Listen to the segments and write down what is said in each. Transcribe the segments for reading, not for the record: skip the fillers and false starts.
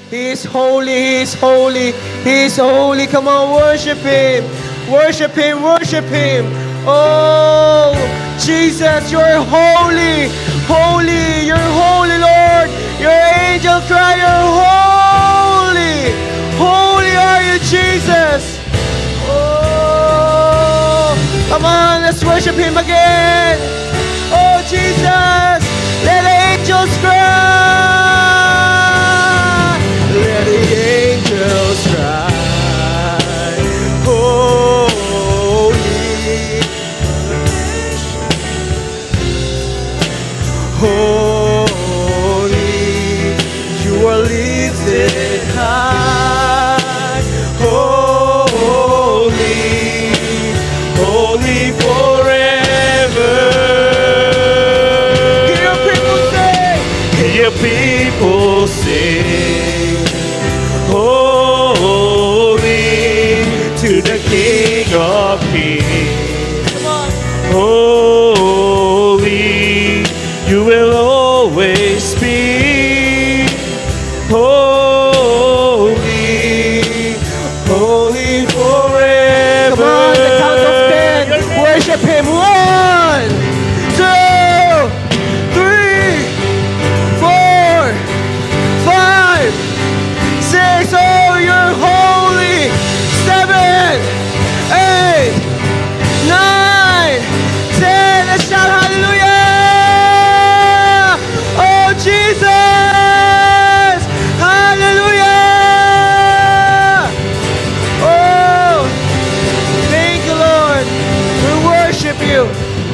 He is holy, He is holy, He is holy. Come on, worship Him. Worship Him, worship Him. Oh, Jesus, you're holy. Holy, you're holy, Lord. Your angel cry, you're holy. Holy are you, Jesus. Oh, come on, let's worship Him again. Oh, Jesus, let the angels cry. Let the angels cry. Holy, holy, you are lifted high. Holy, holy forever. Hear your people sing. Hear your people sing. Holy to the King of Kings. Come on. Holy, you will always be. Holy, holy forever. Come on, the count of 10. Worship Him. 1, 2, 3, 4, 5, 6. Oh, you're holy. 7, 8, 9, 10. Let's shout hallelujah. Oh, Jesus. Hallelujah. Oh, thank you, Lord. We worship you.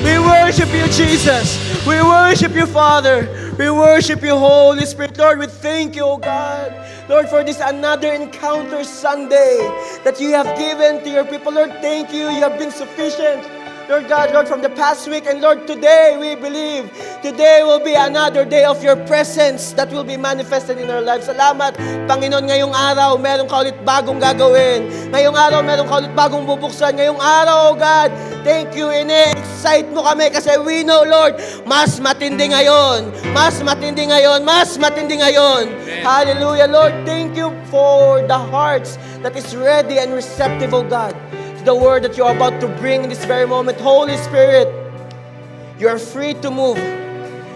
We worship you, Jesus. We worship you, Father. We worship you, Holy Spirit. Lord, we thank you, oh God. Lord, for this another encounter Sunday that you have given to your people. Lord, thank you. You have been sufficient. Lord God, Lord, from the past week, and Lord, today we believe, today will be another day of your presence that will be manifested in our lives. Salamat, Panginoon, ngayong araw, meron ka ulit bagong gagawin. Ngayong araw, meron ka ulit bagong bubuksan. Ngayong araw, oh God, thank you, ine-excite mo kami kasi we know, Lord, mas matindi ngayon, mas matindi ngayon, mas matindi ngayon. Hallelujah, Lord, thank you for the hearts that is ready and receptive, oh God, the word that you're about to bring in this very moment. Holy Spirit, you are free to move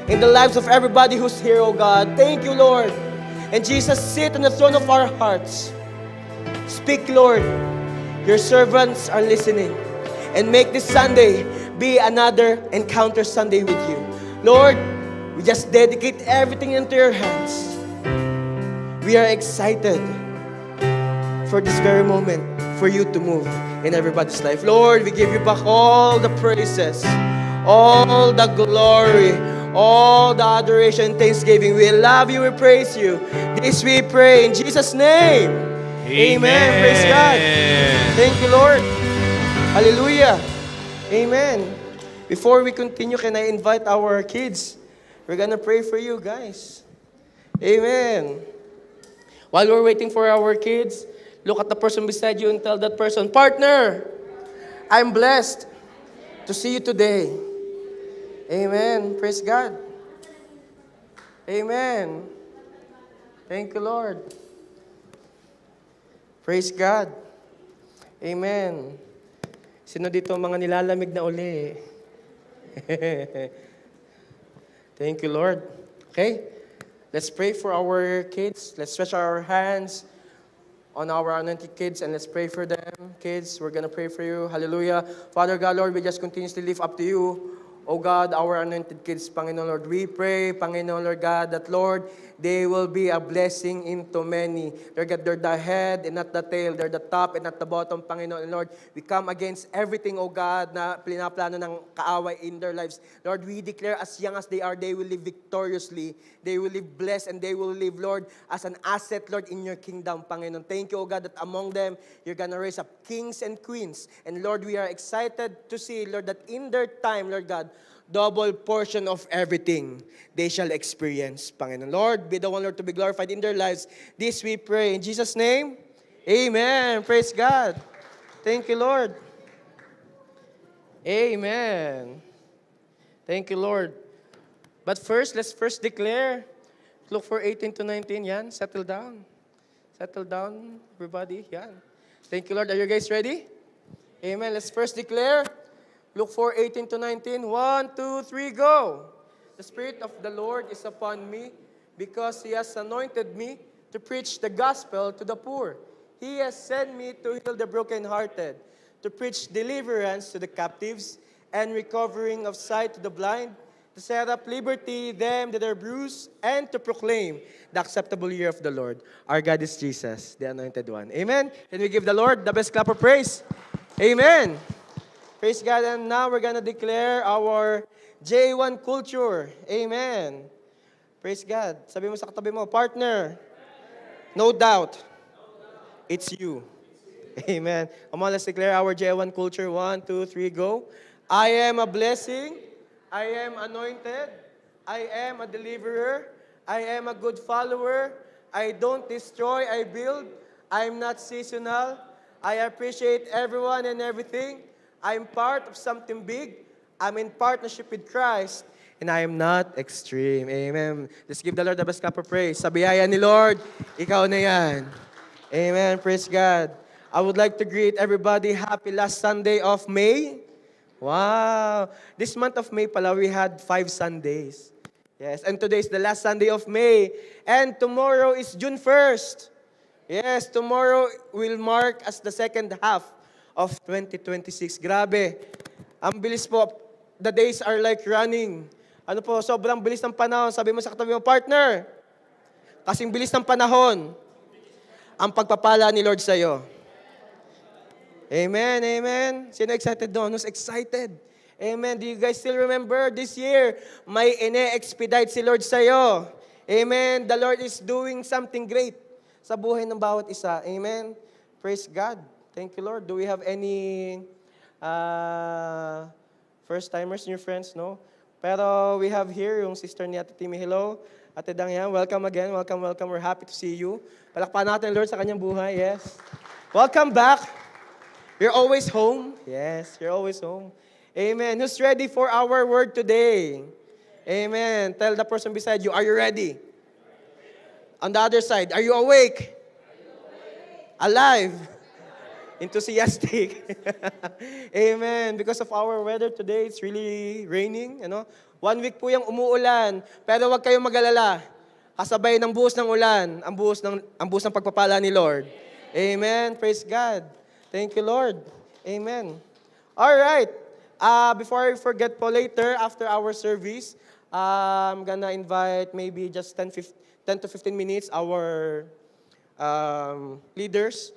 in the lives of everybody who's here, oh God. Thank you, Lord. And Jesus, sit on the throne of our hearts. Speak, Lord. Your servants are listening. And make this Sunday be another encounter Sunday with you. Lord, we just dedicate everything into your hands. We are excited for this very moment, for you to move in everybody's life. Lord, we give you back all the praises, all the glory, all the adoration, thanksgiving. We love you, we praise you. This we pray in Jesus' name. Amen. Praise God. Thank you, Lord. Hallelujah. Amen. Before we continue, can I invite our kids? We're gonna pray for you guys. Amen. While we're waiting for our kids, look at the person beside you and tell that person, partner, I'm blessed to see you today. Amen. Praise God. Amen. Thank you, Lord. Praise God. Amen. Sino dito ang mga nilalamig na uli? Thank you, Lord. Okay? Let's pray for our kids. Let's stretch our hands on our anointed kids and let's pray for them. Kids, we're going to pray for you. Hallelujah. Father God, Lord, we just continuously lift up to you, oh God, our anointed kids, Panginoon Lord. We pray, Panginoon Lord God, that Lord, they will be a blessing into many. Lord God, they're the head and not the tail. They're the top and not the bottom, Panginoon. And Lord, we come against everything, oh God, na pinaplano ng kaaway in their lives. Lord, we declare as young as they are, they will live victoriously. They will live blessed and they will live, Lord, as an asset, Lord, in your kingdom, Panginoon. Thank you, oh God, that among them, you're gonna raise up kings and queens. And Lord, we are excited to see, Lord, that in their time, Lord God, double portion of everything they shall experience, Panginoon. Lord, be the one, Lord, to be glorified in their lives. This we pray in Jesus' name. Amen. Praise God. Thank you, Lord. Amen. Thank you, Lord. But first, let's first declare. Look for 18 to 19. Yan, settle down. Settle down, everybody. Yan. Thank you, Lord. Are you guys ready? Amen. Let's first declare Luke 4:18 to 19. 1, 2, 3, go. The Spirit of the Lord is upon me because He has anointed me to preach the gospel to the poor. He has sent me to heal the brokenhearted, to preach deliverance to the captives and recovering of sight to the blind, to set up liberty them that are bruised, and to proclaim the acceptable year of the Lord. Our God is Jesus, the Anointed One. Amen? Can we give the Lord the best clap of praise? Amen. Praise God. And now we're gonna declare our J1 culture. Amen. Praise God. Sabi mo sa katabi mo, partner, no doubt, it's you. Amen. Come on, let's declare our J1 culture. 1, 2, 3, go. I am a blessing. I am anointed. I am a deliverer. I am a good follower. I don't destroy, I build. I'm not seasonal. I appreciate everyone and everything. I'm part of something big. I'm in partnership with Christ. And I am not extreme. Amen. Let's give the Lord the best clap of praise. Sa biyaya ni Lord, ikaw na yan. Amen. Praise God. I would like to greet everybody happy last Sunday of May. Wow. This month of May pala, we had 5 Sundays. Yes, and today is the last Sunday of May. And tomorrow is June 1st. Yes, tomorrow will mark as the second half of 2026. Grabe. Ang bilis po. The days are like running. Ano po, sobrang bilis ng panahon. Sabi mo sa katabi mo, partner, kasing bilis ng panahon, ang pagpapala ni Lord sa'yo. Amen, amen. Sino excited doon? Who's excited? Amen. Do you guys still remember this year, may ine-expedite si Lord sa'yo. Amen. The Lord is doing something great sa buhay ng bawat isa. Amen. Praise God. Thank you, Lord. Do we have any first-timers, new friends? No? Pero we have here yung sister ni Ate Timmy. Hello. Ate Dangyan, welcome again. Welcome, welcome. We're happy to see you. Palakpakan natin, Lord, sa kanyang buhay. Yes. Welcome back. You're always home. Yes, you're always home. Amen. Who's ready for our word today? Amen. Tell the person beside you, are you ready? On the other side, are you awake? Alive? Enthusiastic. Amen. Because of our weather today, it's really raining. 1 week po yung umuulan. Pero huwag kayong mag-alala. Kasabay ng buhos ng ulan, ang buhos ng pagpapala ni Lord. Amen. Praise God. Thank you, Lord. Amen. All right. Before I forget po later, after our service, I'm gonna invite maybe just 10 to 15 minutes our leaders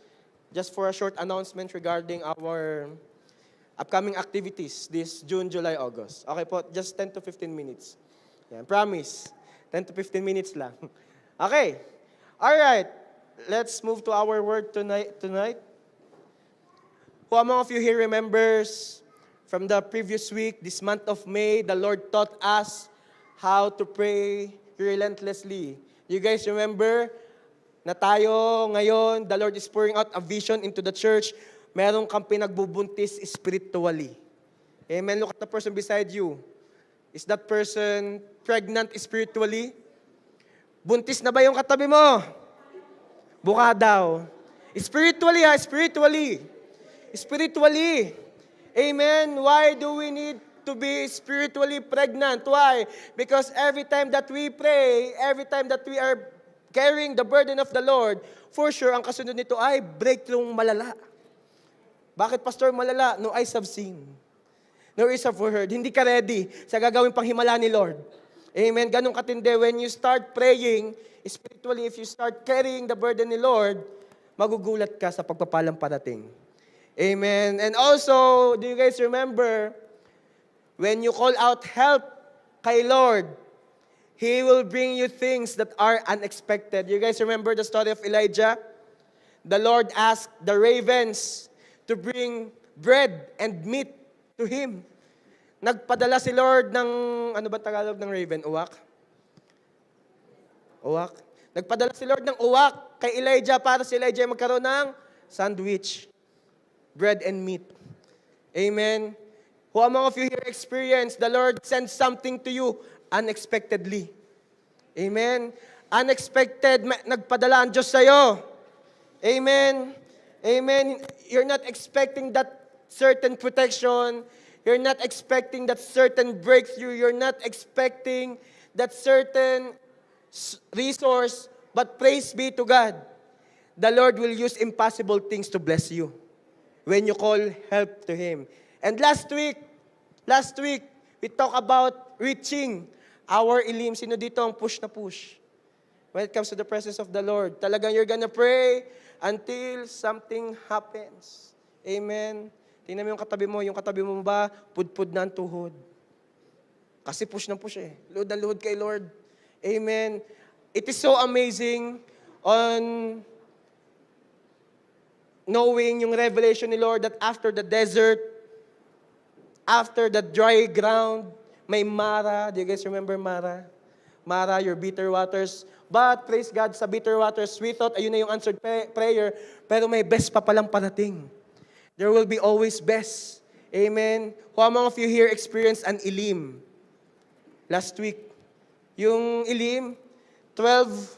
just for a short announcement regarding our upcoming activities this June, July, August. Okay po, just 10 to 15 minutes. Yan, promise. 10 to 15 minutes lang. Okay. All right. Let's move to our word tonight. Who among of you here remembers from the previous week, this month of May, the Lord taught us how to pray relentlessly. You guys remember na tayo ngayon, the Lord is pouring out a vision into the church. Meron kang pinagbubuntis spiritually. Amen. Look at the person beside you. Is that person pregnant spiritually? Buntis na ba yung katabi mo? Buka daw. Spiritually spiritually. Spiritually. Amen. Why do we need to be spiritually pregnant? Why? Because every time that we pray, every time that we are carrying the burden of the Lord, for sure, ang kasunod nito ay breakthrough malala. Bakit, Pastor, malala? No eyes have seen. No ears have heard. Hindi ka ready sa gagawing panghimala ni Lord. Amen. Ganun katindi. When you start praying, spiritually, if you start carrying the burden ni Lord, magugulat ka sa pagpapalang parating. Amen. And also, do you guys remember, when you call out help kay Lord, He will bring you things that are unexpected. You guys remember the story of Elijah? The Lord asked the ravens to bring bread and meat to him. Nagpadala si Lord ng, ano ba Tagalog ng raven? Uwak? Uwak? Nagpadala si Lord ng uwak kay Elijah para si Elijah magkaroon ng sandwich. Bread and meat. Amen. Who among of you here experience the Lord sends something to you unexpectedly? Amen. Unexpected, nagpadala ang Diyos sa'yo. Amen. Amen. You're not expecting that certain protection. You're not expecting that certain breakthrough. You're not expecting that certain resource. But praise be to God. The Lord will use impossible things to bless you when you call help to Him. And last week, we talked about reaching our ilim. Sino dito ang push na push? When it comes to the presence of the Lord, talagang you're gonna pray until something happens. Amen. Tingnan mo yung katabi mo ba, pudpud na ang tuhod. Kasi push na push eh. Luhod na luhod kay Lord. Amen. It is so amazing on knowing yung revelation ni Lord that after the desert, after the dry ground, may Mara. Do you guys remember Mara? Mara, your bitter waters. But, praise God, sa bitter waters, we thought, ayun na yung answered prayer, pero may best pa palang parating. There will be always best. Amen. Who among of you here experienced an ilim? Last week. Yung ilim, 12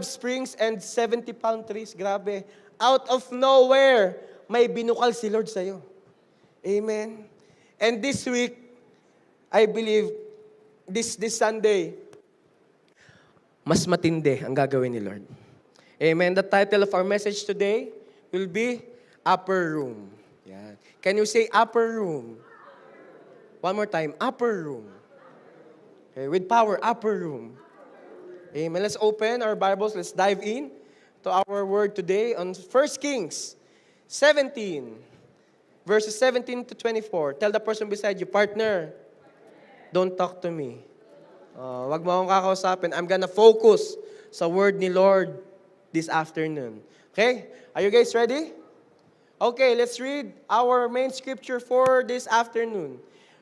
springs and 70 palm trees. Grabe. Out of nowhere, may binukal si Lord sa'yo. Amen. And this week, I believe, this Sunday, mas matindi ang gagawin ni Lord. Amen. The title of our message today will be Upper Room. Yan. Can you say upper room? One more time, upper room. Okay, with power, upper room. Amen. Let's open our Bibles. Let's dive in to our word today on 1 Kings 17, verses 17 to 24. Tell the person beside you, partner, don't talk to me. Wag mo akong kakausapin. I'm gonna focus sa word ni Lord this afternoon. Okay? Are you guys ready? Okay, let's read our main scripture for this afternoon.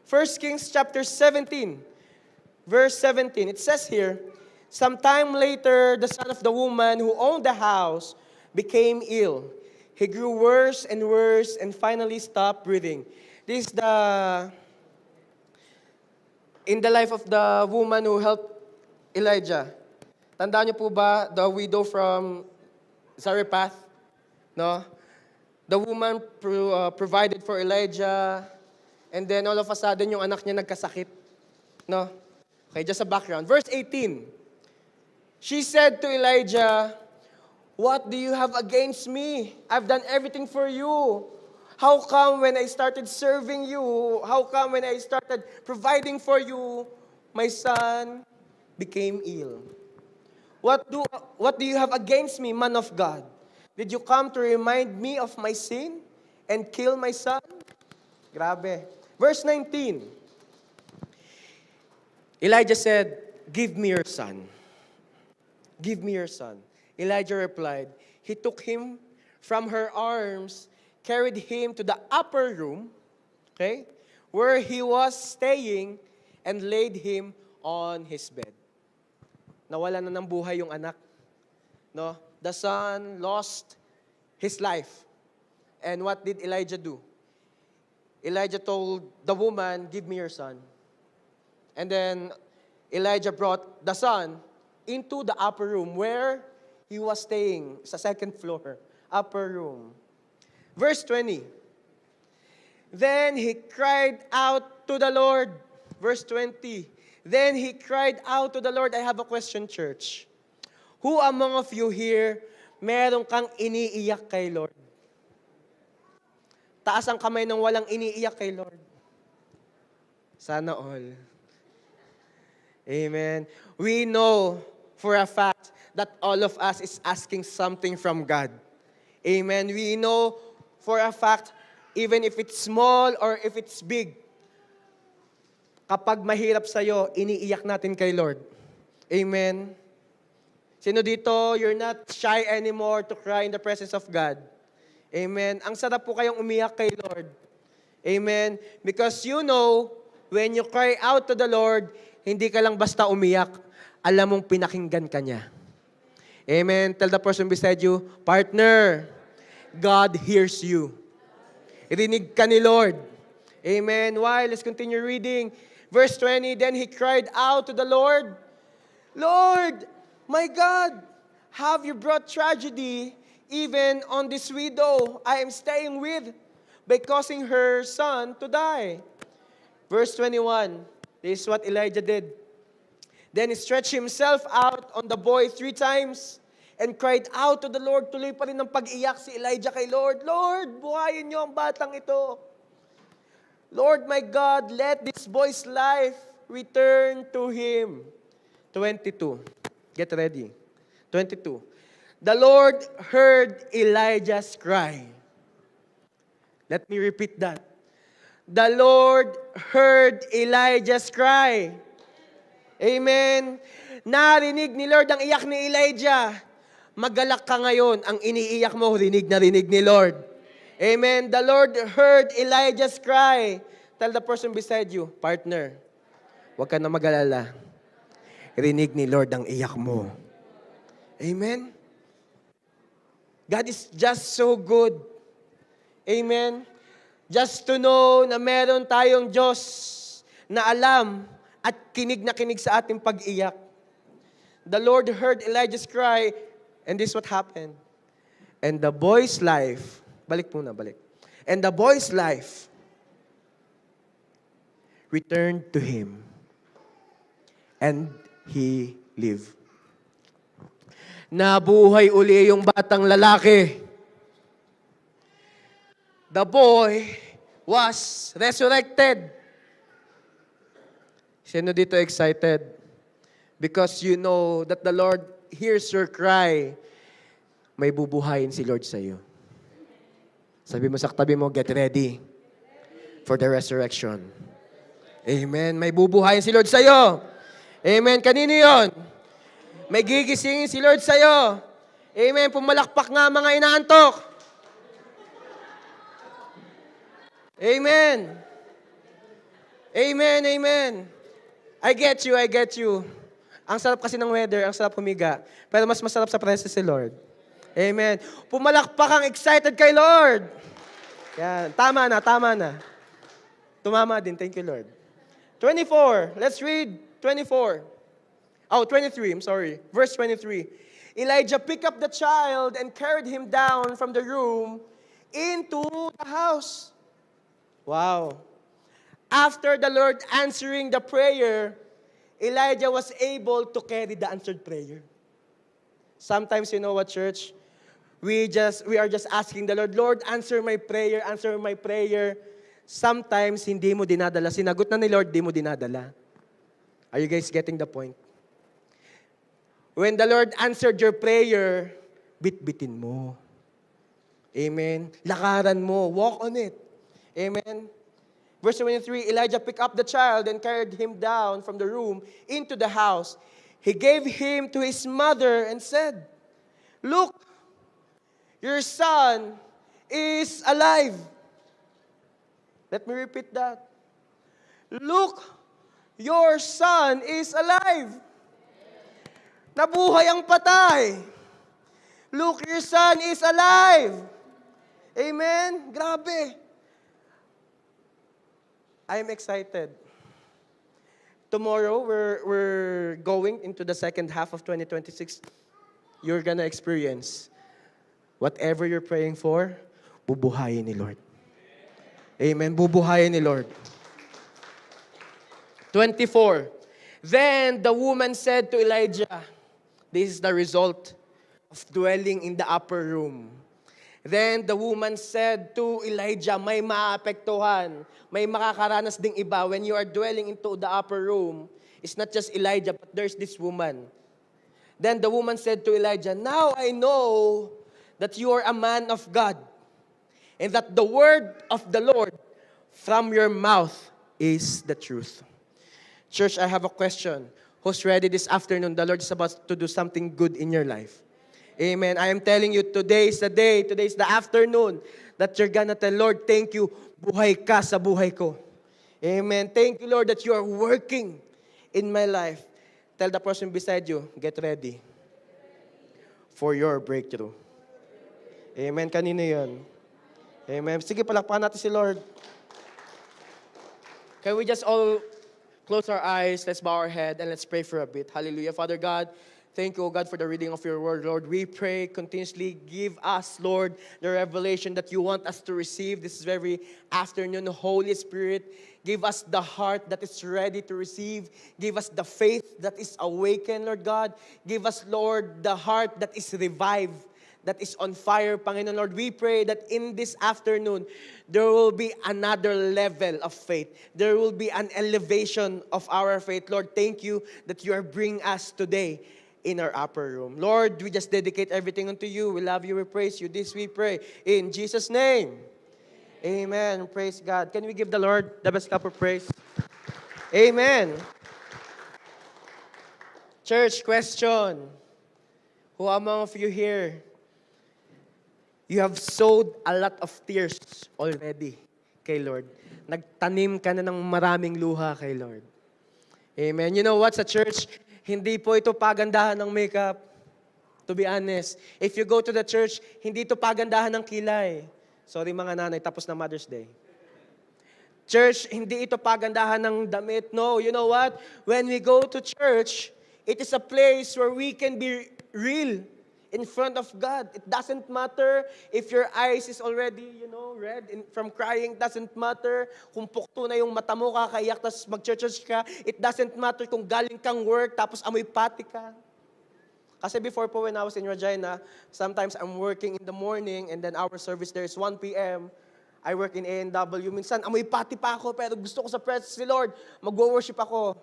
1 Kings chapter 17, verse 17. It says here, sometime later, the son of the woman who owned the house became ill. He grew worse and worse and finally stopped breathing. This is in the life of the woman who helped Elijah. Tandaan niyo po ba the widow from Zarephath? No? The woman provided for Elijah, and then all of a sudden yung anak niya nagkasakit. No? Okay, just a background. Verse 18. She said to Elijah, "What do you have against me? I've done everything for you. How come when I started serving you, how come when I started providing for you, my son became ill? What do you have against me, man of God? Did you come to remind me of my sin and kill my son?" Grabe. Verse 19. Elijah said, "Give me your son. Give me your son." Elijah replied, he took him from her arms, carried him to the upper room, okay, where he was staying, and laid him on his bed. Nawala na ng buhay yung anak. No? The son lost his life. And what did Elijah do? Elijah told the woman, "Give me your son." And then Elijah brought the son into the upper room where he was staying, sa second floor, upper room. Verse 20. Then he cried out to the Lord. Verse 20. Then he cried out to the Lord. I have a question, church. Who among of you here, meron kang iniiyak kay Lord? Taas ang kamay ng walang iniiyak kay Lord. Sana all. Amen. We know for a fact that all of us is asking something from God. Amen. We know for a fact, even if it's small or if it's big, kapag mahirap sa'yo, iniiyak natin kay Lord. Amen. Sino dito, you're not shy anymore to cry in the presence of God? Amen. Ang sarap po kayong umiyak kay Lord. Amen. Because you know, when you cry out to the Lord, hindi ka lang basta umiyak, alam mong pinakinggan ka niya. Amen. Tell the person beside you, partner, God hears you. Irinig ka ni Lord. Amen. Why? Let's continue reading. Verse 20, then he cried out to the Lord, "Lord, my God, have you brought tragedy even on this widow I am staying with by causing her son to die? Verse 21, this is what Elijah did. Then he stretched himself out on the boy 3 times and cried out to the Lord. Tuloy pa rin ng pag-iyak si Elijah kay Lord. Lord, buhayin niyo ang batang ito. Lord my God, let this boy's life return to him. 22. Get ready. 22. The Lord heard Elijah's cry. Let me repeat that. The Lord heard Elijah's cry. Amen. Narinig ni Lord ang iyak ni Elijah. Magalak ka ngayon. Ang iniiyak mo, rinig na rinig ni Lord. Amen. The Lord heard Elijah's cry. Tell the person beside you, partner, huwag ka na mag-alala. Rinig ni Lord ang iyak mo. Amen. God is just so good. Amen. Just to know na meron tayong Diyos na alam at kinig na kinig sa ating pag-iyak. The Lord heard Elijah's cry, and this is what happened. And the boy's life, balik muna, balik. And the boy's life returned to him, and he lived. Nabuhay uli yung batang lalaki. The boy was resurrected. Sino dito excited? Because you know that the Lord hears your cry. May bubuhayin si Lord sa iyo. Sabi mo sa katabi mo, get ready for the resurrection. Amen. May bubuhayin si Lord sa iyo. Amen. Kanino yon? May gigisingin si Lord sa iyo. Amen. Pumalakpak nga mga inaantok. Amen. Amen, amen. I get you, I get you. Ang sarap kasi ng weather, ang sarap humiga. Pero mas masarap sa presence si Lord. Amen. Pumalakpak ang excited kay Lord. Yan, tama na, tama na. Tumama din, thank you Lord. 24, let's read 24. Oh, 23, I'm sorry. Verse 23. Elijah picked up the child and carried him down from the room into the house. Wow. After the Lord answering the prayer, Elijah was able to carry the answered prayer. Sometimes, you know what, church? We are just asking the Lord, Lord, answer my prayer, answer my prayer. Sometimes, hindi mo dinadala. Sinagot na ni Lord, di mo dinadala. Are you guys getting the point? When the Lord answered your prayer, bit-bitin mo. Amen. Lakaran mo. Walk on it. Amen. Verse 23, Elijah picked up the child and carried him down from the room into the house. He gave him to his mother and said, "Look, your son is alive." Let me repeat that. Look, your son is alive. Nabuhay ang patay. Look, your son is alive. Amen? Grabe. I'm excited. Tomorrow, we're going into the second half of 2026. You're gonna experience whatever you're praying for, bubuhayin ni Lord. Amen. Bubuhayin ni Lord. 24. Then the woman said to Elijah, this is the result of dwelling in the upper room. Then the woman said to Elijah, may maapektuhan, may makakaranas ding iba when you are dwelling into the upper room. It's not just Elijah, but there's this woman. Then the woman said to Elijah, now I know that you are a man of God, and that the word of the Lord from your mouth is the truth. Church, I have a question. Who's ready this afternoon? The Lord is about to do something good in your life. Amen. I am telling you, today is the day, today is the afternoon that you're gonna tell, Lord, thank you, buhay ka sa buhay ko. Amen. Thank you, Lord, that you are working in my life. Tell the person beside you, get ready for your breakthrough. Amen. Kanino yun? Amen. Sige, palakpakan natin si Lord. Can we just all close our eyes, let's bow our head, and let's pray for a bit. Hallelujah. Father God, Thank you, O God, for the reading of your word, Lord. We pray continuously, give us, Lord, the revelation that you want us to receive this very afternoon. Holy Spirit, give us the heart that is ready to receive. Give us the faith that is awakened, Lord God. Give us, Lord, the heart that is revived, that is on fire, Panginoon Lord. We pray that in this afternoon, there will be another level of faith. There will be an elevation of our faith. Lord, thank you that you are bringing us today in our upper room. Lord, we just dedicate everything unto you. We love you, we praise you. This we pray in Jesus' name. Amen. Praise God. Can we give the Lord the best cup of praise? Amen. Church, question. Who among of you here, you have sowed a lot of tears already kay Lord? Nagtanim ka na ng maraming luha kay Lord. Amen. You know what, sa church, hindi po ito pagandahan ng makeup. To be honest. If you go to the church, hindi ito pagandahan ng kilay. Sorry mga nanay, tapos na Mother's Day. Church, hindi ito pagandahan ng damit. No, you know what? When we go to church, it is a place where we can be real in front of God. It doesn't matter if your eyes is already, red from crying. It doesn't matter kung pukto na yung mata mo, kakaiyak, tapos mag-church ka. It doesn't matter kung galing kang work, tapos amoy pati ka. Kasi before po when I was in Regina, sometimes I'm working in the morning and then our service there is 1 p.m. I work in A&W. Minsan, amoy pati pa ako, pero gusto ko sa presence ni Lord, mag-worship ako.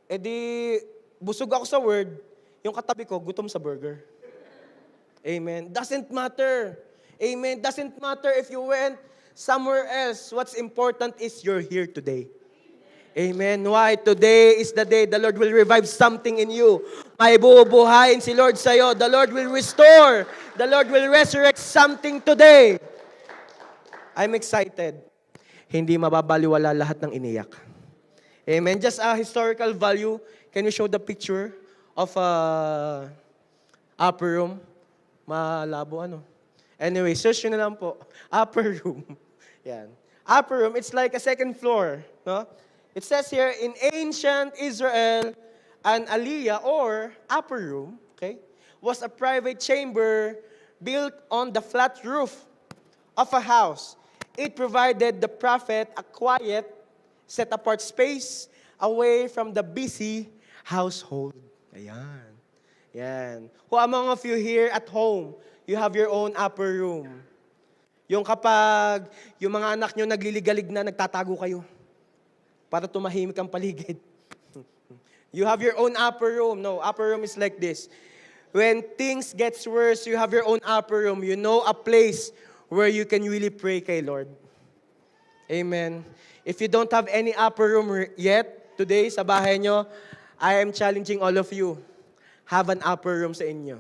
E di, busog ako sa word, yung katabi ko, gutom sa burger. Amen. Doesn't matter. Amen. Doesn't matter if you went somewhere else. What's important is you're here today. Amen. Why? Today is the day the Lord will revive something in you. May bubuhayin si Lord sa'yo. The Lord will restore. The Lord will resurrect something today. I'm excited. Hindi mababaliwala lahat ng iniyak. Amen. Just a historical value. Can you show the picture of upper room? Malabo ano. Anyway, search nyo na lang po. Upper room. Yan. Upper room, it's like a second floor. No? It says here, in ancient Israel, an aliyah or upper room, okay, was a private chamber built on the flat roof of a house. It provided the prophet a quiet, set-apart space away from the busy household. Ayan. Yan. Who among of you here at home, you have your own upper room? Yung kapag yung mga anak nyo nagliligalig na, nagtatago kayo para tumahimik ang paligid. You have your own upper room. No, upper room is like this. When things gets worse, you have your own upper room. You know a place where you can really pray kay Lord. Amen. If you don't have any upper room yet, today sa bahay nyo, I am challenging all of you. Have an upper room sa inyo.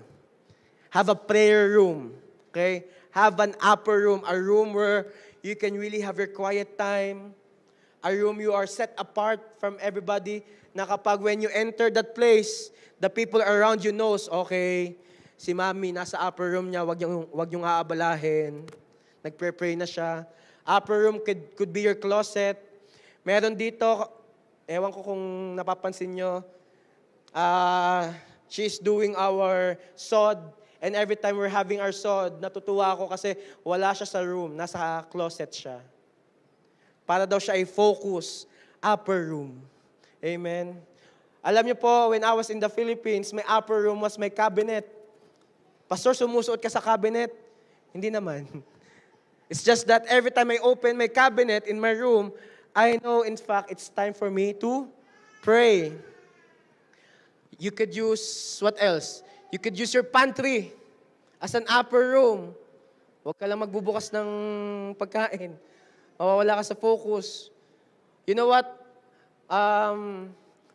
Have a prayer room. Okay? Have an upper room. A room where you can really have your quiet time. A room you are set apart from everybody. Na kapag when you enter that place, the people around you knows, okay, si Mami nasa upper room niya, wag yung aabalahin. Nagpre-pray na siya. Upper room could be your closet. Meron dito, ewan ko kung napapansin nyo, she's doing our sod. And every time we're having our sod, natutuwa ako kasi wala siya sa room, nasa closet siya. Para daw siya ay focus, upper room. Amen. Alam niyo po, when I was in the Philippines, my upper room was my cabinet. Pastor, sumusuot ka sa cabinet? Hindi naman. It's just that every time I open my cabinet in my room, I know, in fact, it's time for me to pray. You could use, what else? You could use your pantry as an upper room. Huwag ka lang magbubukas ng pagkain. Mawawala ka sa focus. You know what?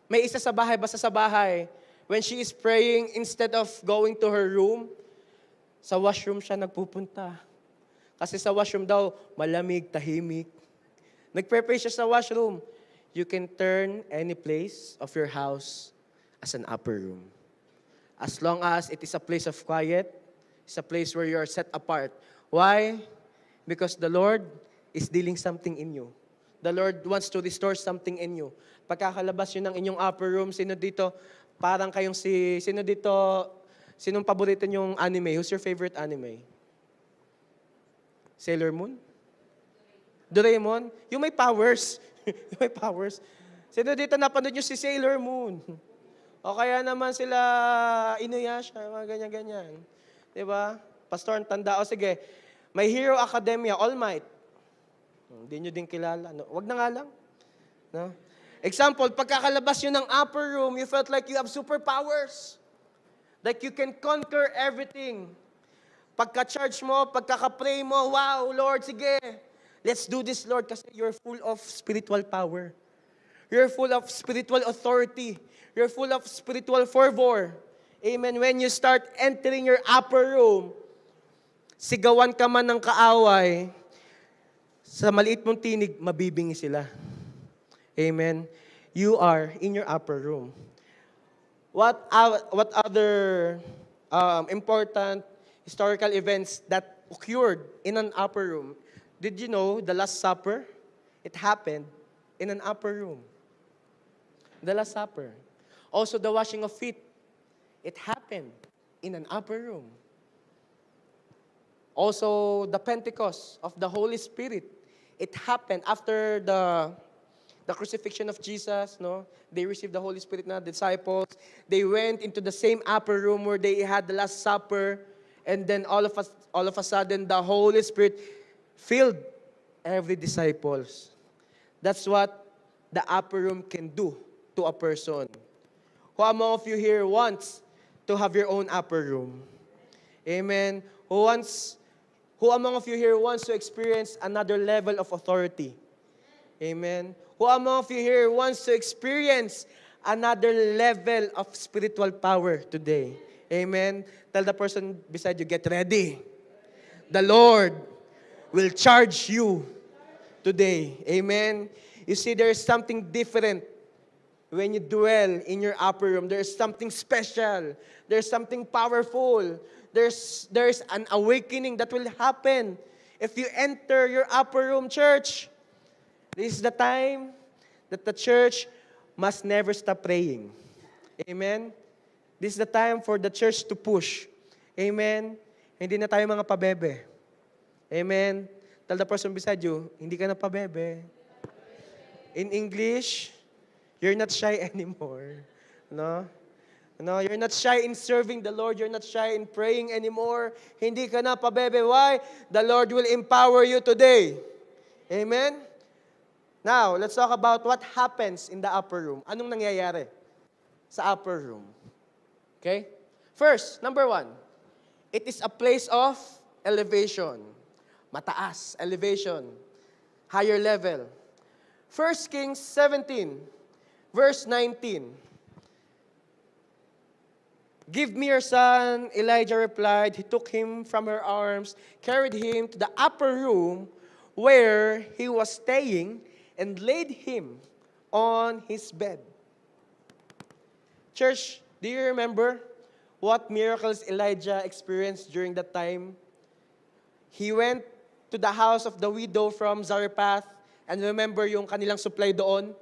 May isa sa bahay, basta sa bahay, when she is praying, instead of going to her room, sa washroom siya nagpupunta. Kasi sa washroom daw, malamig, tahimik. Nagpre-pray siya sa washroom. You can turn any place of your house as an upper room. As long as it is a place of quiet, it's a place where you are set apart. Why? Because the Lord is dealing something in you. The Lord wants to restore something in you. Pagkakalabas yun ng inyong upper room, sino dito, Parang kayong sino dito, sinong paborito niyong anime? Who's your favorite anime? Sailor Moon? Doraemon? Yung may powers. Yung may powers. Sino dito napanood niyo si Sailor Moon? O kaya naman sila Inuyasha, mga ganyan-ganyan. Diba? Pastor, ang tanda. O sige, My Hero Academia, All Might. Hindi nyo din kilala. No? Wag na nga lang. No? Example, pagkakalabas nyo ng upper room, you felt like you have superpowers. Like you can conquer everything. Pagka-charge mo, pagkaka-pray mo, wow, Lord, sige. Let's do this, Lord, kasi you're full of spiritual power. You're full of spiritual authority. You're full of spiritual fervor. Amen. When you start entering your upper room, sigawan ka man ng kaaway, sa maliit mong tinig, mabibingi sila. Amen. You are in your upper room. What other important historical events that occurred in an upper room? Did you know the Last Supper? It happened in an upper room. The Last Supper. Also the washing of feet. It happened in an upper room. Also the Pentecost of the Holy Spirit. It happened after the crucifixion of Jesus, no? They received the Holy Spirit na disciples. They went into the same upper room where they had the Last Supper, and then all of a sudden the Holy Spirit filled every disciples. That's what the upper room can do to a person. Who among of you here wants to have your own upper room? Amen. Who among of you here wants to experience another level of authority? Amen. Who among of you here wants to experience another level of spiritual power today? Amen. Tell the person beside you, get ready. The Lord will charge you today. Amen. You see, there is something different when you dwell in your upper room. There is something special. There's something powerful. There's an awakening that will happen if you enter your upper room, church. This is the time that the church must never stop praying. Amen? This is the time for the church to push. Amen? Hindi na tayo mga pabebe. Amen? Tell the person beside you, hindi ka na pabebe. In English, you're not shy anymore. No? No, you're not shy in serving the Lord. You're not shy in praying anymore. Hindi ka na pabebe. Why? The Lord will empower you today. Amen? Now, let's talk about what happens in the upper room. Anong nangyayari sa upper room? Okay? First, number 1, it is a place of elevation. Mataas, elevation, higher level. 1 Kings 17, verse 19. Give me your son, Elijah replied. He took him from her arms, carried him to the upper room where he was staying, and laid him on his bed. Church, do you remember what miracles Elijah experienced during that time? He went to the house of the widow from Zarephath, and remember yung kanilang supply doon?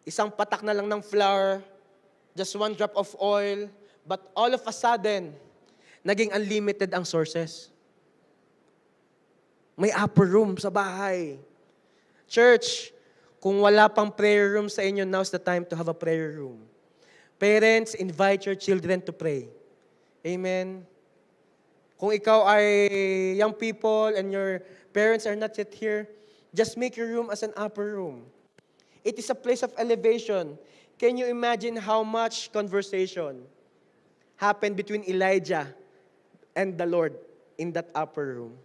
Isang patak na lang ng flour, just 1 drop of oil, but all of a sudden, naging unlimited ang sources. May upper room sa bahay. Church, kung wala pang prayer room sa inyo, now's the time to have a prayer room. Parents, invite your children to pray. Amen. Kung ikaw ay young people and your parents are not yet here, just make your room as an upper room. It is a place of elevation. Can you imagine how much conversation happened between Elijah and the Lord in that upper room?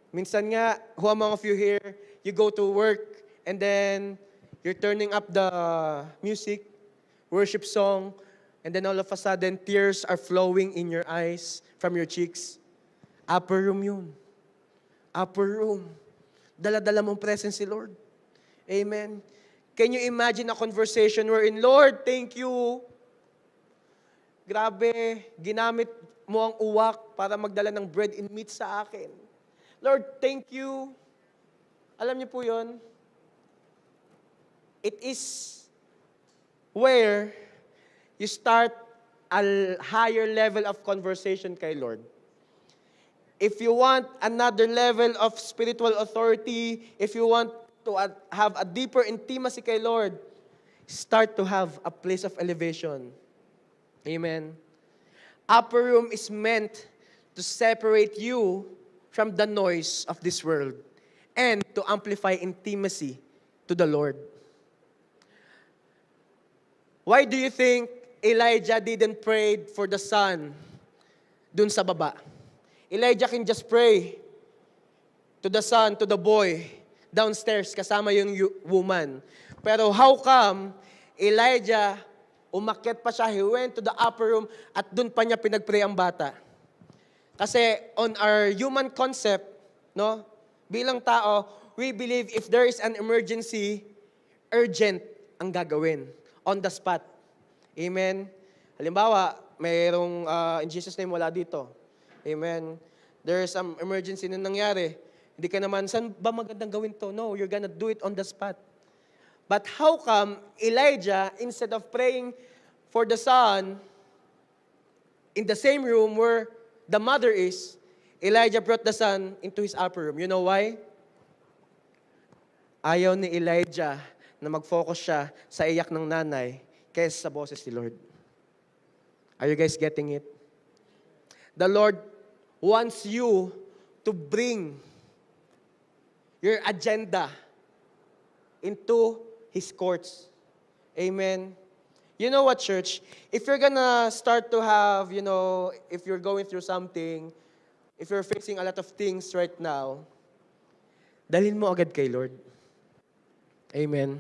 Minsan nga, who among of you here, you go to work and then you're turning up the music, worship song, and then all of a sudden, tears are flowing in your eyes from your cheeks. Upper room yun. Upper room. Dala-dala mong presence si Lord. Amen. Can you imagine a conversation wherein, Lord, thank you. Grabe, ginamit mo ang uwak para magdala ng bread and meat sa akin. Lord, thank you. Alam niyo po yun? It is where you start a higher level of conversation kay Lord. If you want another level of spiritual authority, if you want to have a deeper intimacy kay Lord, start to have a place of elevation. Amen. Upper room is meant to separate you from the noise of this world and to amplify intimacy to the Lord. Why do you think Elijah didn't pray for the son dun sa baba? Elijah can just pray to the son, to the boy, downstairs, kasama yung woman. Pero how come Elijah, umakyat pa siya, he went to the upper room, at dun pa niya pinagpray ang bata? Kasi on our human concept, no, bilang tao, we believe if there is an emergency, urgent ang gagawin, on the spot. Amen? Halimbawa, mayroong, in Jesus' name, wala dito. Amen. There is some emergency na nangyari. Hindi ka naman, saan ba magandang gawin to? No, you're gonna do it on the spot. But how come Elijah, instead of praying for the son in the same room where the mother is, Elijah brought the son into his upper room? You know why? Ayaw ni Elijah na mag-focus siya sa iyak ng nanay kaysa sa boses ni Lord. Are you guys getting it? The Lord wants you to bring your agenda into His courts. Amen. You know what, church? If you're gonna start to have, if you're going through something, if you're facing a lot of things right now, dalhin mo agad kay Lord. Amen.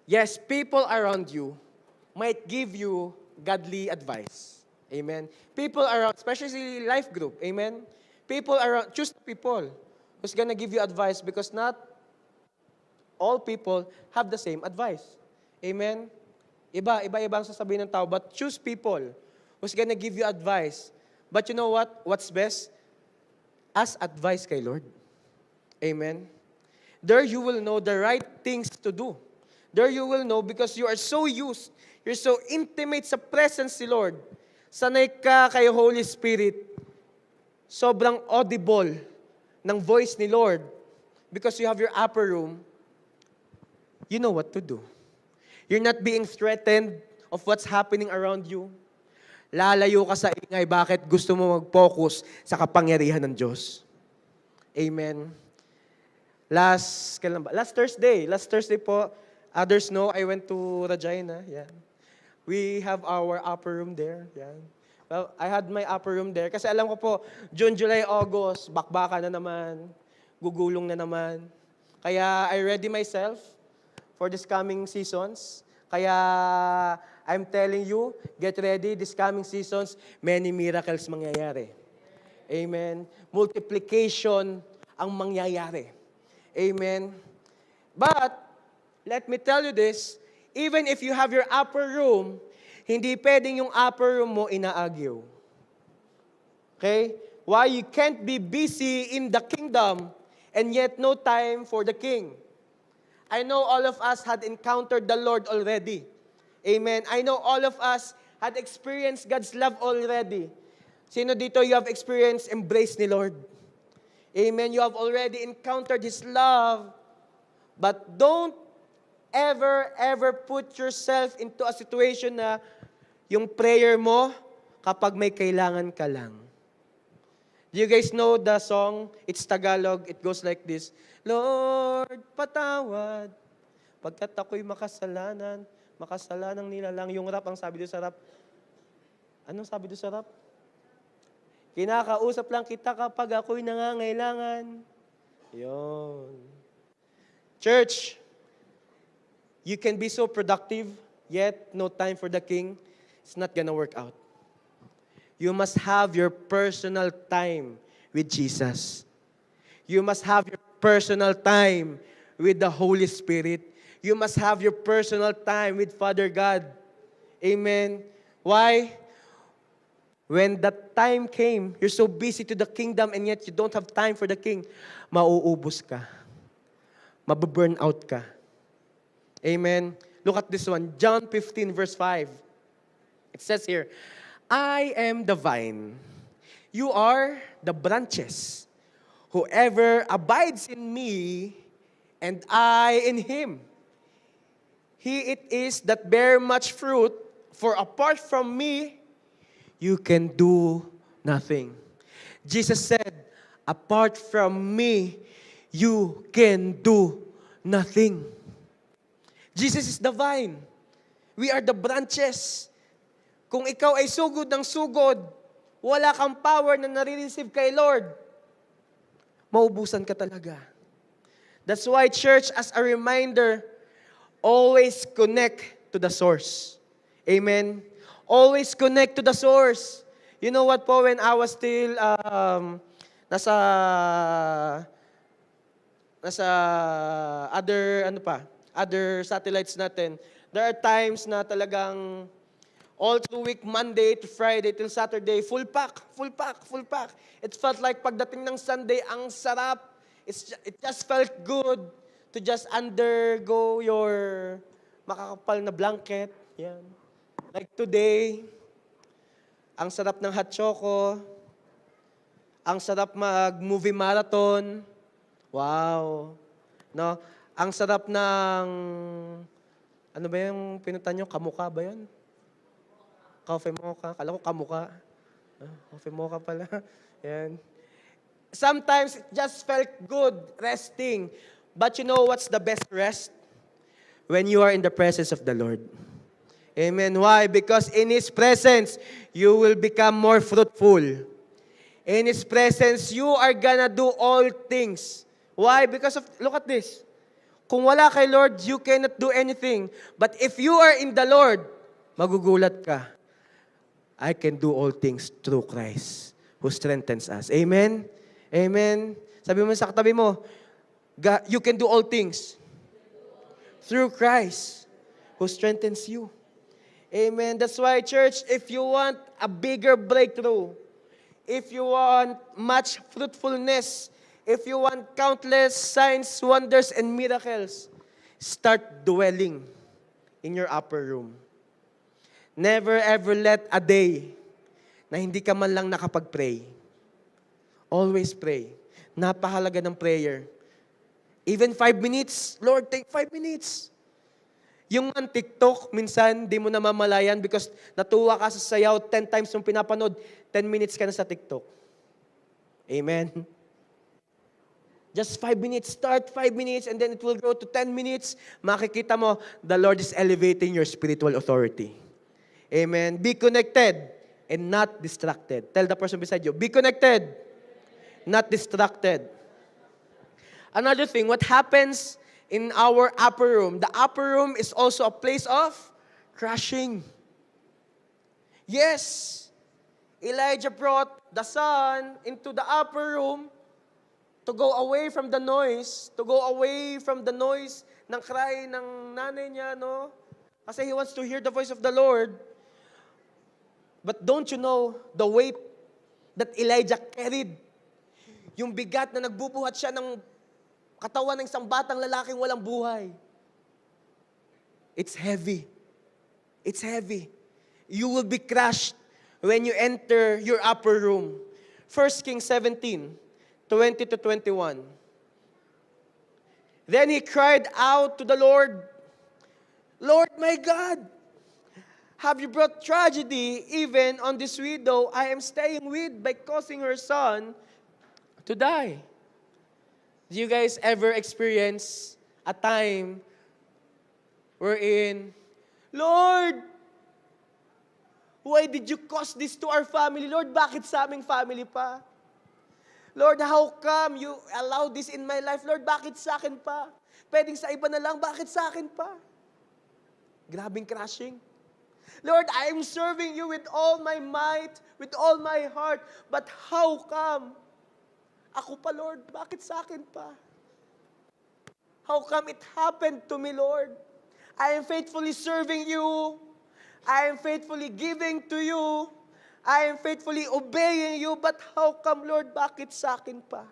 Yes, people around you might give you godly advice. Amen. People around, especially life group. Amen. People around, choose people who's gonna give you advice because not all people have the same advice. Amen. Iba-iba ang sasabihin ng tao, but choose people who's gonna give you advice. But you know what? What's best? Ask advice kay Lord. Amen. There you will know the right things to do. There you will know because you are so used, you're so intimate sa presence ni Lord. Sanay ka kay Holy Spirit. Sobrang audible ng voice ni Lord because you have your upper room. You know what to do. You're not being threatened of what's happening around you. Lalayo ka sa ingay. Bakit? Gusto mo mag-focus sa kapangyarihan ng Diyos. Amen. Last Thursday po, others know, I went to Regina. Yeah. We have our upper room there. Yeah. Well, I had my upper room there kasi alam ko po, June, July, August, bakbaka na naman, gugulong na naman. Kaya I ready myself for this coming seasons. Kaya I'm telling you, get ready, this coming seasons, many miracles mangyayari. Amen. Multiplication ang mangyayari. Amen. But, let me tell you this, even if you have your upper room, hindi pwedeng yung upper room mo inaagyo. Okay? Why you can't be busy in the kingdom and yet no time for the king. I know all of us had encountered the Lord already. Amen. I know all of us had experienced God's love already. Sino dito you have experienced embrace ni Lord? Amen. You have already encountered His love. But don't ever put yourself into a situation na yung prayer mo kapag may kailangan ka lang. Do you guys know the song? It's Tagalog. It goes like this. Lord, patawad, pagkat ako'y makasalanang nila lang. Yung rap, ang sabi doon sa rap. Anong sabi doon sa rap? Kinakausap lang kita kapag ako'y nangangailangan. Yun. Church, you can be so productive, yet no time for the King. It's not gonna work out. You must have your personal time with Jesus. You must have your personal time with the Holy Spirit. You must have your personal time with Father God. Amen. Why? When that time came, you're so busy to the kingdom and yet you don't have time for the King, mauubos ka. Mababurn out ka. Amen. Look at this one, John 15 verse 5. It says here, I am the vine. You are the branches. Whoever abides in me, and I in him, he it is that bear much fruit, for apart from me, you can do nothing. Jesus said, apart from me, you can do nothing. Jesus is the vine. We are the branches. Kung ikaw ay sugod ng sugod, wala kang power na nare-receive kay Lord, maubusan ka talaga. That's why, church, as a reminder, always connect to the source. Amen? Always connect to the source. You know what po, when I was still nasa other satellites natin, there are times na talagang all through week, Monday to Friday till Saturday, full pack. It felt like pagdating ng Sunday, ang sarap. It just felt good to just undergo your makakapal na blanket. Yan. Like today, ang sarap ng hot choco. Ang sarap mag-movie marathon. Wow. No? Ang sarap ng, ano ba yung pinunta nyo? Kamuka ba yan? Coffee mocha. Kala ko kamuka. Coffee mocha pala. Yan. Sometimes it just felt good resting. But you know what's the best rest? When you are in the presence of the Lord. Amen. Why? Because in His presence, you will become more fruitful. In His presence, you are gonna do all things. Why? Because of, look at this. Kung wala kay Lord, you cannot do anything. But if you are in the Lord, magugulat ka. I can do all things through Christ who strengthens us. Amen? Amen? Sabi mo sa katabi mo, you can do all things through Christ who strengthens you. Amen? That's why, church, if you want a bigger breakthrough, if you want much fruitfulness, if you want countless signs, wonders, and miracles, start dwelling in your upper room. Never ever let a day na hindi ka man lang nakapag-pray. Always pray. Napahalaga ng prayer. Even 5 minutes, Lord, take 5 minutes. Yung ang TikTok, minsan, di mo namamalayan because natuwa ka sa sayaw 10 times yung pinapanood, 10 minutes ka na sa TikTok. Amen? Just 5 minutes. Start 5 minutes and then it will grow to 10 minutes. Makikita mo, the Lord is elevating your spiritual authority. Amen. Be connected and not distracted. Tell the person beside you, be connected, not distracted. Another thing, what happens in our upper room? The upper room is also a place of crushing. Yes, Elijah brought the son into the upper room to go away from the noise, ng cry ng nanay niya, no? Kasi he wants to hear the voice of the Lord. But don't you know the weight that Elijah carried? Yung bigat na nagbubuhat siya ng katawan ng isang batang lalaking walang buhay. It's heavy. It's heavy. You will be crushed when you enter your upper room. 1 Kings 17, 20 to 21. Then he cried out to the Lord, Lord my God, have you brought tragedy even on this widow I am staying with by causing her son to die? Do you guys ever experience a time wherein, Lord, why did you cause this to our family? Lord, bakit sa aming family pa? Lord, how come you allow this in my life? Lord, bakit sa akin pa? Pwedeng sa iba na lang, bakit sa akin pa? Grabing crashing. Lord, I am serving you with all my might, with all my heart, but how come? Ako pa, Lord, bakit sa akin pa? How come it happened to me, Lord? I am faithfully serving you. I am faithfully giving to you. I am faithfully obeying you, but how come, Lord, bakit sa akin pa?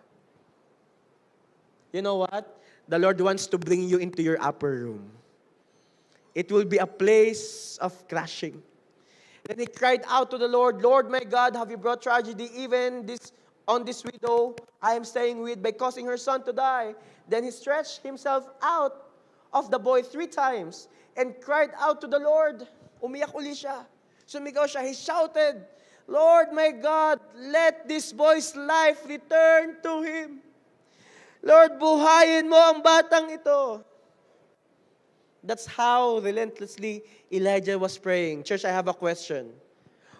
You know what? The Lord wants to bring you into your upper room. it will be a place of crashing. Then he cried out to the Lord, Lord my God, have you brought tragedy even on this widow I am staying with by causing her son to die? Then he stretched himself out of the boy 3 times and cried out to the Lord. Umiyak uli siya. Sumigaw siya. He shouted, Lord my God, let this boy's life return to him. Lord, buhayin mo ang batang ito. That's how relentlessly Elijah was praying. Church, I have a question.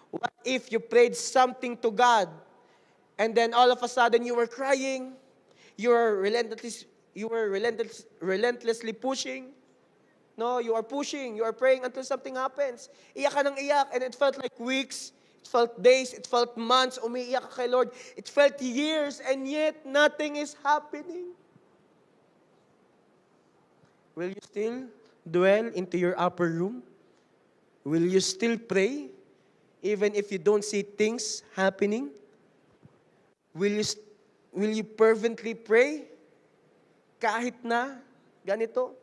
What if you prayed something to God and then all of a sudden you were crying, you were relentlessly pushing? No, you are pushing, you are praying until something happens. Iyak ka ng iyak, and it felt like weeks, it felt days, it felt months, umiiyak ka kay Lord. It felt years, and yet nothing is happening. Will you still dwell into your upper room? Will you still pray, even if you don't see things happening? Will you fervently pray, kahit na ganito?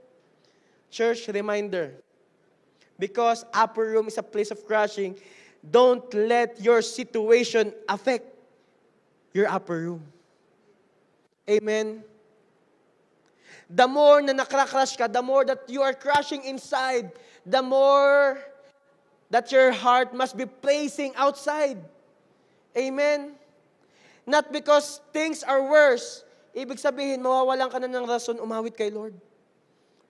Church, reminder, because upper room is a place of crashing, don't let your situation affect your upper room. Amen? The more na nakra-crash ka, the more that you are crashing inside, the more that your heart must be praising outside. Amen? Not because things are worse. Ibig sabihin, mawawalan ka na ng rason umawit kay Lord.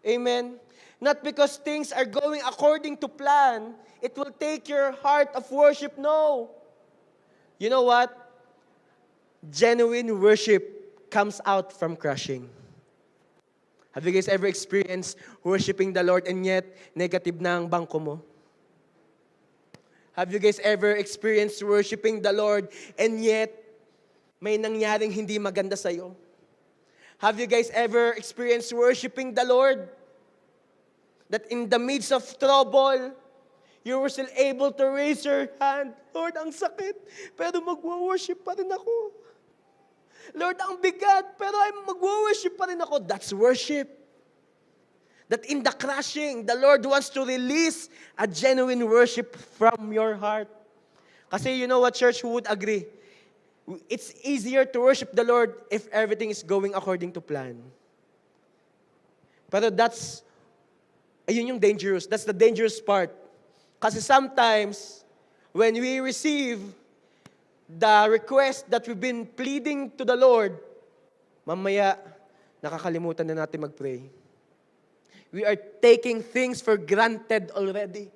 Amen? Not because things are going according to plan, it will take your heart of worship. No. You know what? Genuine worship comes out from crushing. Have you guys ever experienced worshiping the Lord and yet negative na ang bangko mo? Have you guys ever experienced worshiping the Lord and yet may nangyaring hindi maganda sa'yo? Have you guys ever experienced worshiping the Lord that in the midst of trouble, you were still able to raise your hand? Lord, ang sakit, pero magwo-worship pa rin ako. Lord, ang bigat, pero ay magwo-worship pa rin ako. That's worship. That in the crashing, the Lord wants to release a genuine worship from your heart. Kasi you know what, church, who would agree? It's easier to worship the Lord if everything is going according to plan. Pero ayun yung dangerous. That's the dangerous part. Kasi sometimes, when we receive the request that we've been pleading to the Lord, mamaya, nakakalimutan na natin mag-pray. We are taking things for granted already.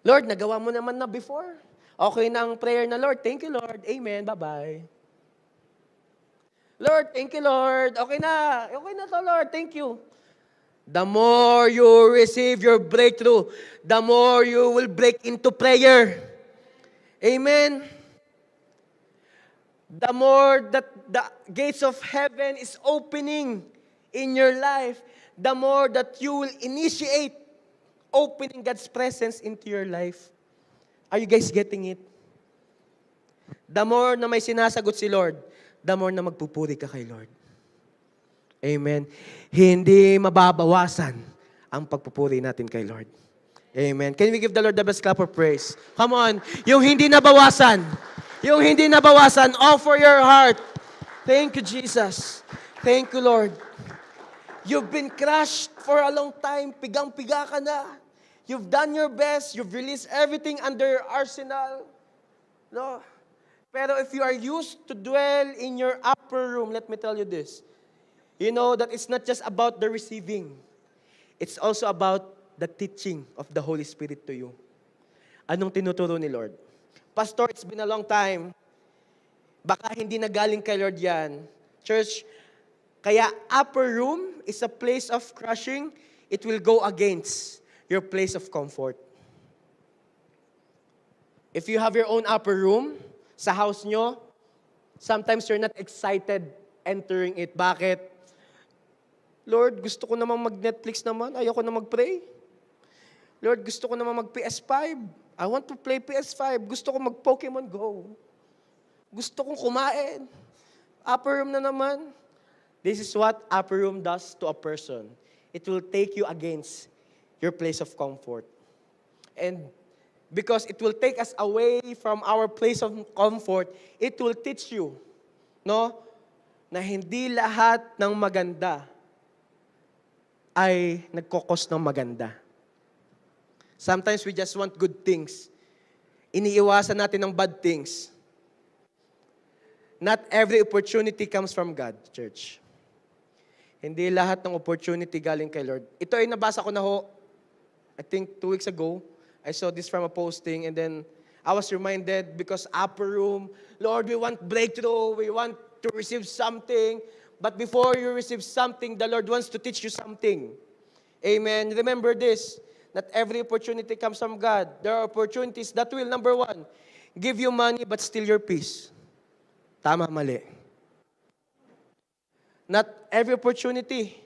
Lord, nagawa mo naman na before. Okay na ang prayer na, Lord, thank you, Lord. Amen, bye-bye. Lord, thank you, Lord. Okay na to, Lord, thank you. The more you receive your breakthrough, the more you will break into prayer. Amen. The more that the gates of heaven is opening in your life, the more that you will initiate opening God's presence into your life. Are you guys getting it? The more na may sinasagot si Lord, the more na magpupuri ka kay Lord. Amen. Hindi mababawasan ang pagpupuri natin kay Lord. Amen. Can we give the Lord the best clap of praise? Come on. Yung hindi nabawasan. Yung hindi nabawasan. Offer your heart. Thank you, Jesus. Thank you, Lord. You've been crushed for a long time. Pigang-piga ka na. You've done your best. You've released everything under your arsenal. No? Pero if you are used to dwell in your upper room, let me tell you this. You know that it's not just about the receiving. It's also about the teaching of the Holy Spirit to you. Anong tinuturo ni Lord? Pastor, it's been a long time. Baka hindi nagaling kay Lord yan. Church, kaya upper room is a place of crushing. It will go against your place of comfort. If you have your own upper room sa house nyo, sometimes you're not excited entering it. Bakit? Lord, gusto ko namang mag-Netflix naman. Ayoko na mag-pray. Lord, gusto ko namang mag-PS5. I want to play PS5. Gusto ko mag-Pokemon Go. Gusto kong kumain. Upper room na naman. This is what upper room does to a person. It will take you against your place of comfort. And because it will take us away from our place of comfort, it will teach you, no, na hindi lahat ng maganda ay nagkokos ng maganda. Sometimes we just want good things. Iniiwasan natin ng bad things. Not every opportunity comes from God, church. Hindi lahat ng opportunity galing kay Lord. Ito ay nabasa ko na ho, I think 2 weeks ago. I saw this from a posting and then I was reminded because upper room, Lord, we want breakthrough, we want to receive something. But before you receive something, the Lord wants to teach you something. Amen. Remember this, not every opportunity comes from God. There are opportunities that will, number one, give you money but steal your peace. Tama, mali. Not every opportunity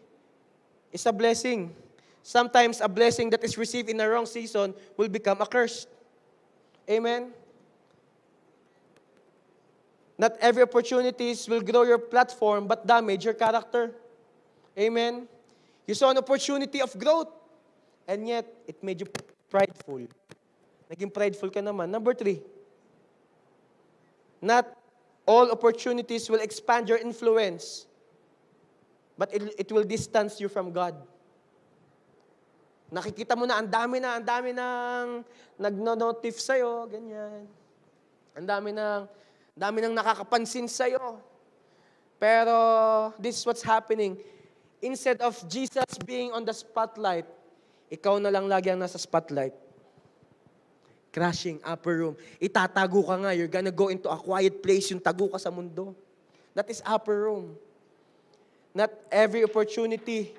is a blessing. Sometimes a blessing that is received in the wrong season will become a curse. Amen? Not every opportunities will grow your platform but damage your character. Amen? You saw an opportunity of growth and yet it made you prideful. Naging prideful ka naman. Number 3, not all opportunities will expand your influence but it will distance you from God. Nakikita mo na, ang dami nang nagno-notif sa'yo, ganyan. Ang dami nang nakakapansin sa'yo. Pero, this is what's happening. Instead of Jesus being on the spotlight, ikaw na lang lagi ang nasa spotlight. Crashing, upper room. Itatago ka nga, you're gonna go into a quiet place, yung tago ka sa mundo. That is upper room. Not every opportunity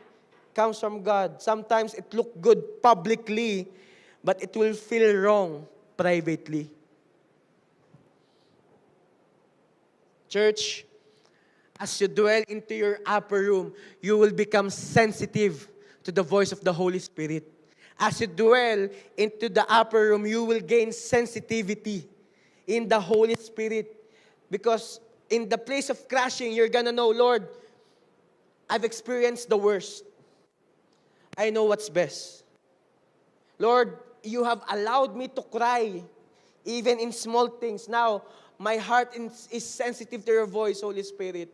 comes from God. Sometimes it look good publicly, but it will feel wrong privately. Church, as you dwell into your upper room, you will become sensitive to the voice of the Holy Spirit. As you dwell into the upper room, you will gain sensitivity in the Holy Spirit. Because in the place of crashing, you're gonna know, Lord, I've experienced the worst. I know what's best. Lord, you have allowed me to cry, even in small things. Now, my heart is sensitive to your voice, Holy Spirit.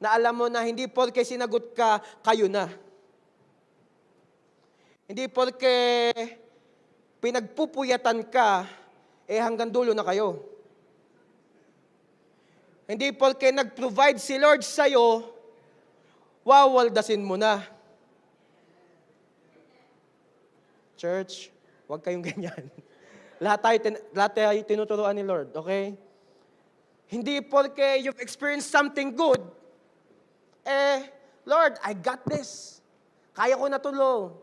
Na alam mo na hindi porke sinagot ka, kayo na. Hindi porke pinagpupuyatan ka, hanggang dulo na kayo. Hindi porke nag-provide si Lord sa'yo, wawaldasin mo na. Church, huwag kayong ganyan. lahat tayo tinuturuan ni Lord, okay? Hindi porke you've experienced something good, Lord, I got this. Kaya ko na tulo.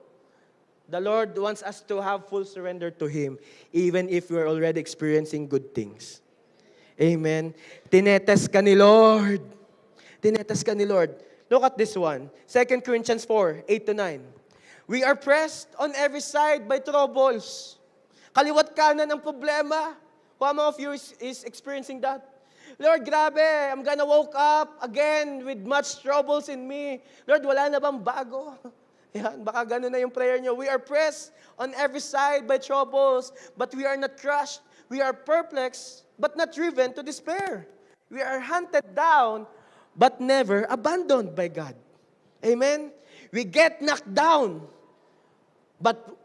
The Lord wants us to have full surrender to Him, even if we're already experiencing good things. Amen. Tinetest ka ni Lord. Tinetest ka ni Lord. Look at this one. 2 Corinthians 4, 8-9. We are pressed on every side by troubles. Kaliwat kanan ang problema. Who among of you is experiencing that? Lord, grabe, I'm gonna woke up again with much troubles in me. Lord, wala na bang bago? Yan, baka ganun na yung prayer nyo. We are pressed on every side by troubles, but we are not crushed. We are perplexed, but not driven to despair. We are hunted down, but never abandoned by God. Amen? We get knocked down, but,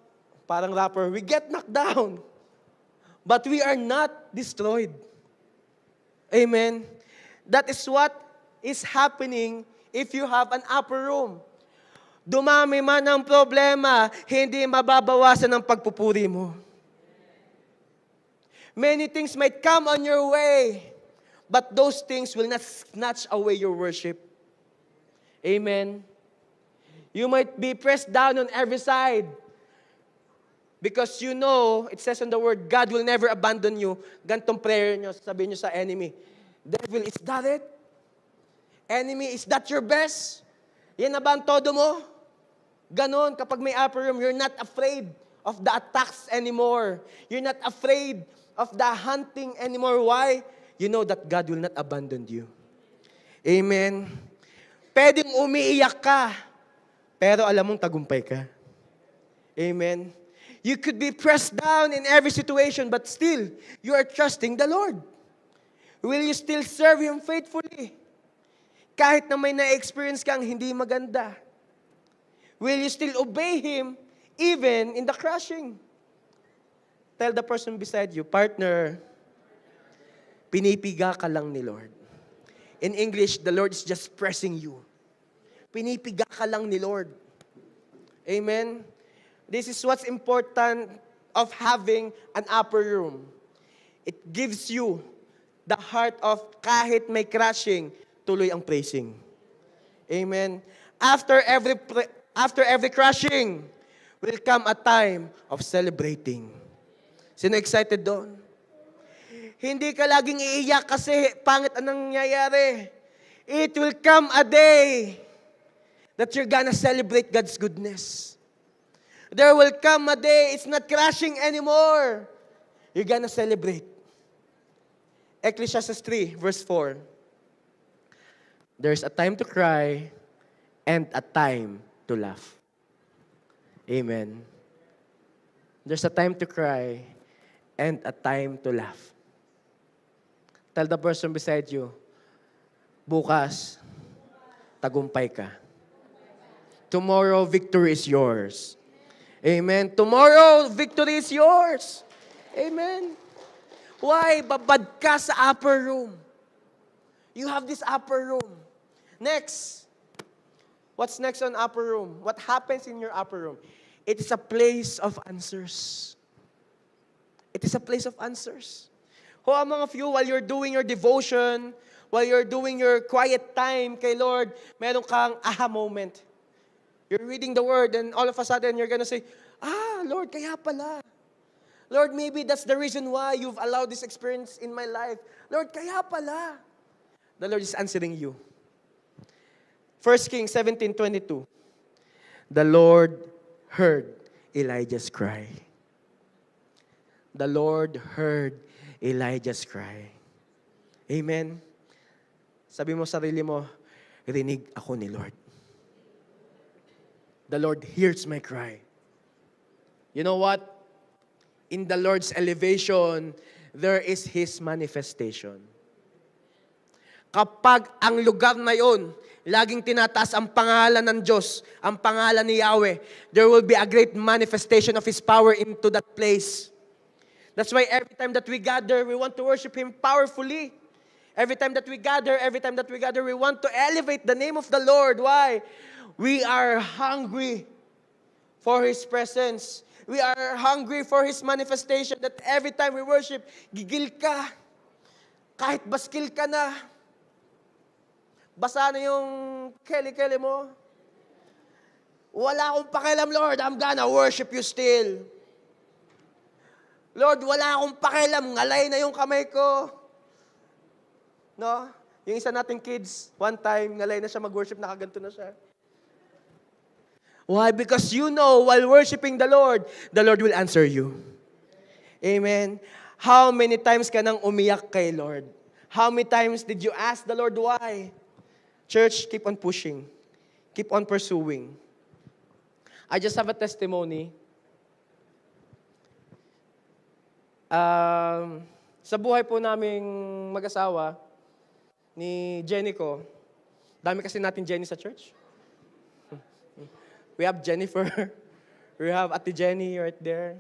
parang rapper, we get knocked down, but we are not destroyed. Amen? That is what is happening if you have an upper room. Dumami man ang problema, hindi mababawasan ang pagpupuri mo. Many things might come on your way, but those things will not snatch away your worship. Amen? You might be pressed down on every side. Because you know, it says in the word, God will never abandon you. Gantong prayer nyo, sabihin nyo sa enemy, Devil, is that it? Enemy, is that your best? Yan na ba ang todo mo? Ganon, kapag may upper room, you're not afraid of the attacks anymore. You're not afraid of the hunting anymore. Why? You know that God will not abandon you. Amen? Pwedeng umiiyak ka, pero alam mong tagumpay ka. Amen. You could be pressed down in every situation, but still, you are trusting the Lord. Will you still serve Him faithfully? Kahit na may na-experience kang hindi maganda. Will you still obey Him even in the crushing? Tell the person beside you, partner, pinipiga ka lang ni Lord. In English, the Lord is just pressing you. Pinipiga ka lang ni Lord. Amen? This is what's important of having an upper room. It gives you the heart of kahit may crashing, tuloy ang praising. Amen? After every crashing, will come a time of celebrating. Sino excited doon? Hindi ka laging iiyak kasi pangit ang nangyayari. It will come a day that you're gonna celebrate God's goodness. There will come a day, it's not crashing anymore. You're gonna celebrate. Ecclesiastes 3, verse 4. There's a time to cry and a time to laugh. Amen. There's a time to cry and a time to laugh. Tell the person beside you, bukas, tagumpay ka. Tomorrow, victory is yours. Amen. Tomorrow, victory is yours. Amen. Why? Babad ka sa upper room. You have this upper room. Next. What's next on upper room? What happens in your upper room? It is a place of answers. It is a place of answers. Who among of you, while you're doing your devotion, while you're doing your quiet time kay Lord, meron kang aha moment. You're reading the Word and all of a sudden you're gonna say, Lord, kaya pala. Lord, maybe that's the reason why you've allowed this experience in my life. Lord, kaya pala. The Lord is answering you. 1 Kings 17:22. The Lord heard Elijah's cry. The Lord heard Elijah's cry. Amen. Sabi mo sa sarili mo, rinig ako ni Lord. The Lord hears my cry. You know what? In the Lord's elevation, there is His manifestation. Kapag ang lugar na yon, laging tinataas ang pangalan ng Diyos, ang pangalan ni Yahweh, there will be a great manifestation of His power into that place. That's why every time that we gather, we want to worship Him powerfully. Every time that we gather, we want to elevate the name of the Lord. Why? We are hungry for His presence. We are hungry for His manifestation, that every time we worship, gigil ka. Kahit baskil ka na. Basa na yung keli-keli mo. Wala akong pakialam, Lord. I'm gonna worship you still. Lord, wala akong pakialam. Ngalay na yung kamay ko. No? Yung isa nating kids, one time, ngalay na siya mag-worship, nakaganto na siya. Why? Because you know, while worshiping the Lord will answer you. Amen. How many times ka nang umiyak kay Lord? How many times did you ask the Lord why? Church, keep on pushing. Keep on pursuing. I just have a testimony. Sa buhay po naming mag-asawa, ni Jenny ko, dami kasi natin Jenny sa church. We have Jennifer. We have Ate Jenny right there.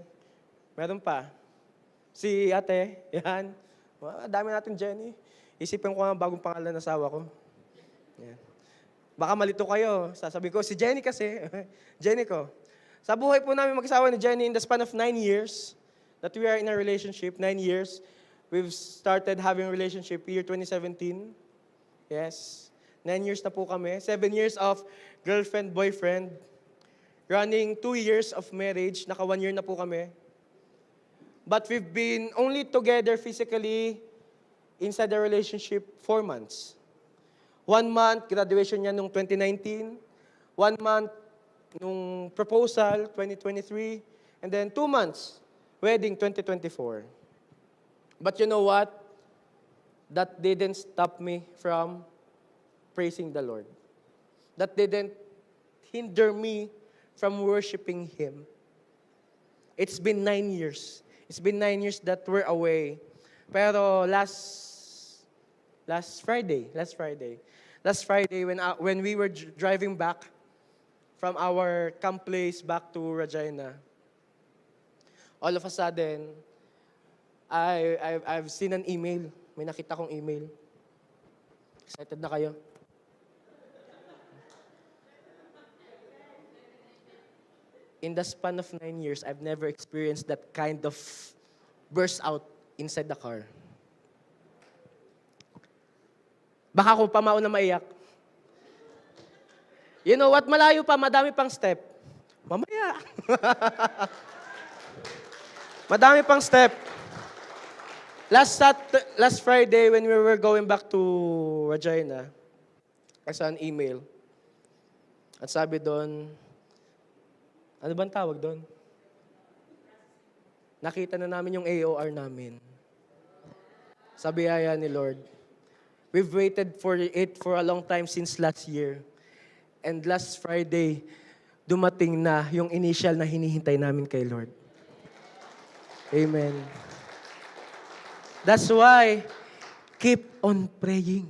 Meron pa. Si ate, yan. Dami natin Jenny. Isipin ko nga bagong pangalan ng asawa ko. Yan. Baka malito kayo. Sasabi ko, si Jenny kasi. Jenny ko. Sa buhay po namin mag-asawa ni Jenny, in the span of 9 years, that we are in a relationship, 9 years, we've started having a relationship year 2017. Yes. 9 years na po kami. 7 years of girlfriend, boyfriend. Running 2 years of marriage. Naka 1 year na po kami. But we've been only together physically inside the relationship 4 months. 1 month, graduation niya nung 2019. 1 month, nung proposal, 2023. And then 2 months, wedding, 2024. But you know what? That didn't stop me from praising the Lord. That didn't hinder me from worshiping Him. It's been 9 years. It's been 9 years that we're away. Pero last Friday, when we were driving back from our camp place back to Regina, all of a sudden, I've seen an email. May nakita kong email. Excited na kayo? In the span of 9 years, I've never experienced that kind of burst out inside the car. Baka ako pa mauna maiyak. You know what? Malayo pa, madami pang step. Mamaya. Madami pang step. Last Friday, when we were going back to Regina, I saw an email. At sabi doon, ano bang tawag doon? Nakita na namin yung AOR namin. Sabi ni Lord, we've waited for it for a long time since last year. And last Friday, dumating na yung initial na hinihintay namin kay Lord. Amen. That's why, keep on praying.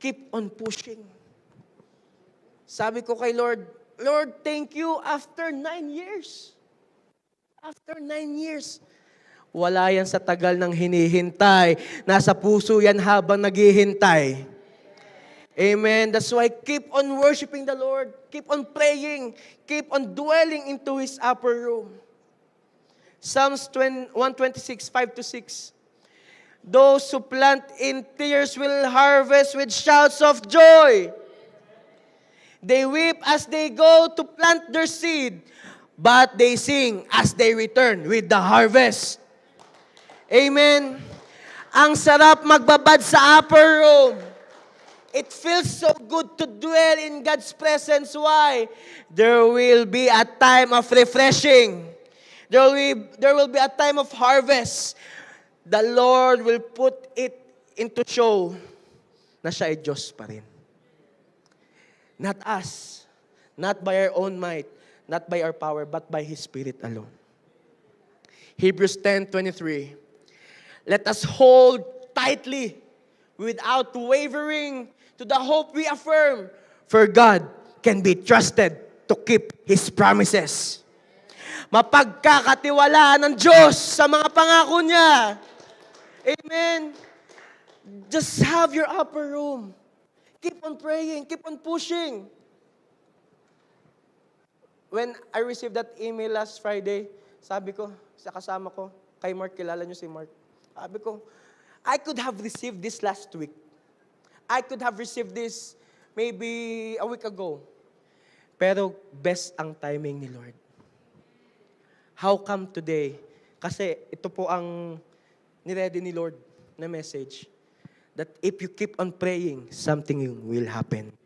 Keep on pushing. Sabi ko kay Lord, Lord, thank you after 9 years. After 9 years. Wala yan sa tagal ng hinihintay. Nasa puso yan habang naghihintay. Amen. That's why keep on worshiping the Lord. Keep on praying. Keep on dwelling into His upper room. Psalms 126, 5-6. Those who plant in tears will harvest with shouts of joy. They weep as they go to plant their seed, but they sing as they return with the harvest. Amen. Ang sarap magbabad sa upper room. It feels so good to dwell in God's presence. Why? There will be a time of refreshing. There will be a time of harvest. The Lord will put it into show na siya ay Diyos pa rin. Not us, not by our own might, not by our power, but by His Spirit alone. Hebrews 10:23. Let us hold tightly, without wavering, to the hope we affirm, for God can be trusted to keep His promises. Mapagkakatiwalaan ng Diyos sa mga pangako niya. Amen. Just have your upper room. Keep on praying. Keep on pushing. When I received that email last Friday, sabi ko, sa kasama ko, kay Mark, kilala niyo si Mark. Sabi ko, I could have received this last week. I could have received this maybe a week ago. Pero best ang timing ni Lord. How come today? Kasi ito po ang niready ni Lord na message. That if you keep on praying, something will happen.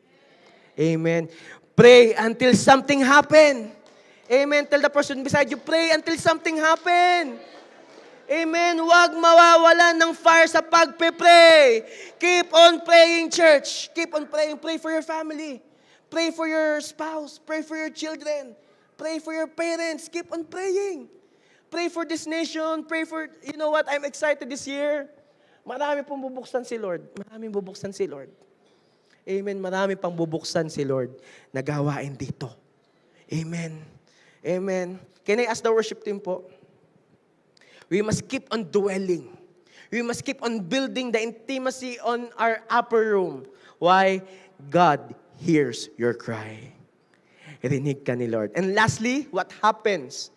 Amen. Pray until something happen. Amen. Tell the person beside you, pray until something happen. Amen. Huwag mawawalan ng fire sa pagpe-pray. Keep on praying, church. Keep on praying. Pray for your family. Pray for your spouse. Pray for your children. Pray for your parents. Keep on praying. Pray for this nation. Pray for, you know what, I'm excited this year. Marami pong bubuksan si Lord. Maraming bubuksan si Lord. Amen. Marami pang bubuksan si Lord na gawain dito. Amen. Amen. Can I ask the worship team po? We must keep on dwelling. We must keep on building the intimacy on our upper room. Why? God hears your cry. Rinig ka ni Lord. And lastly, what happens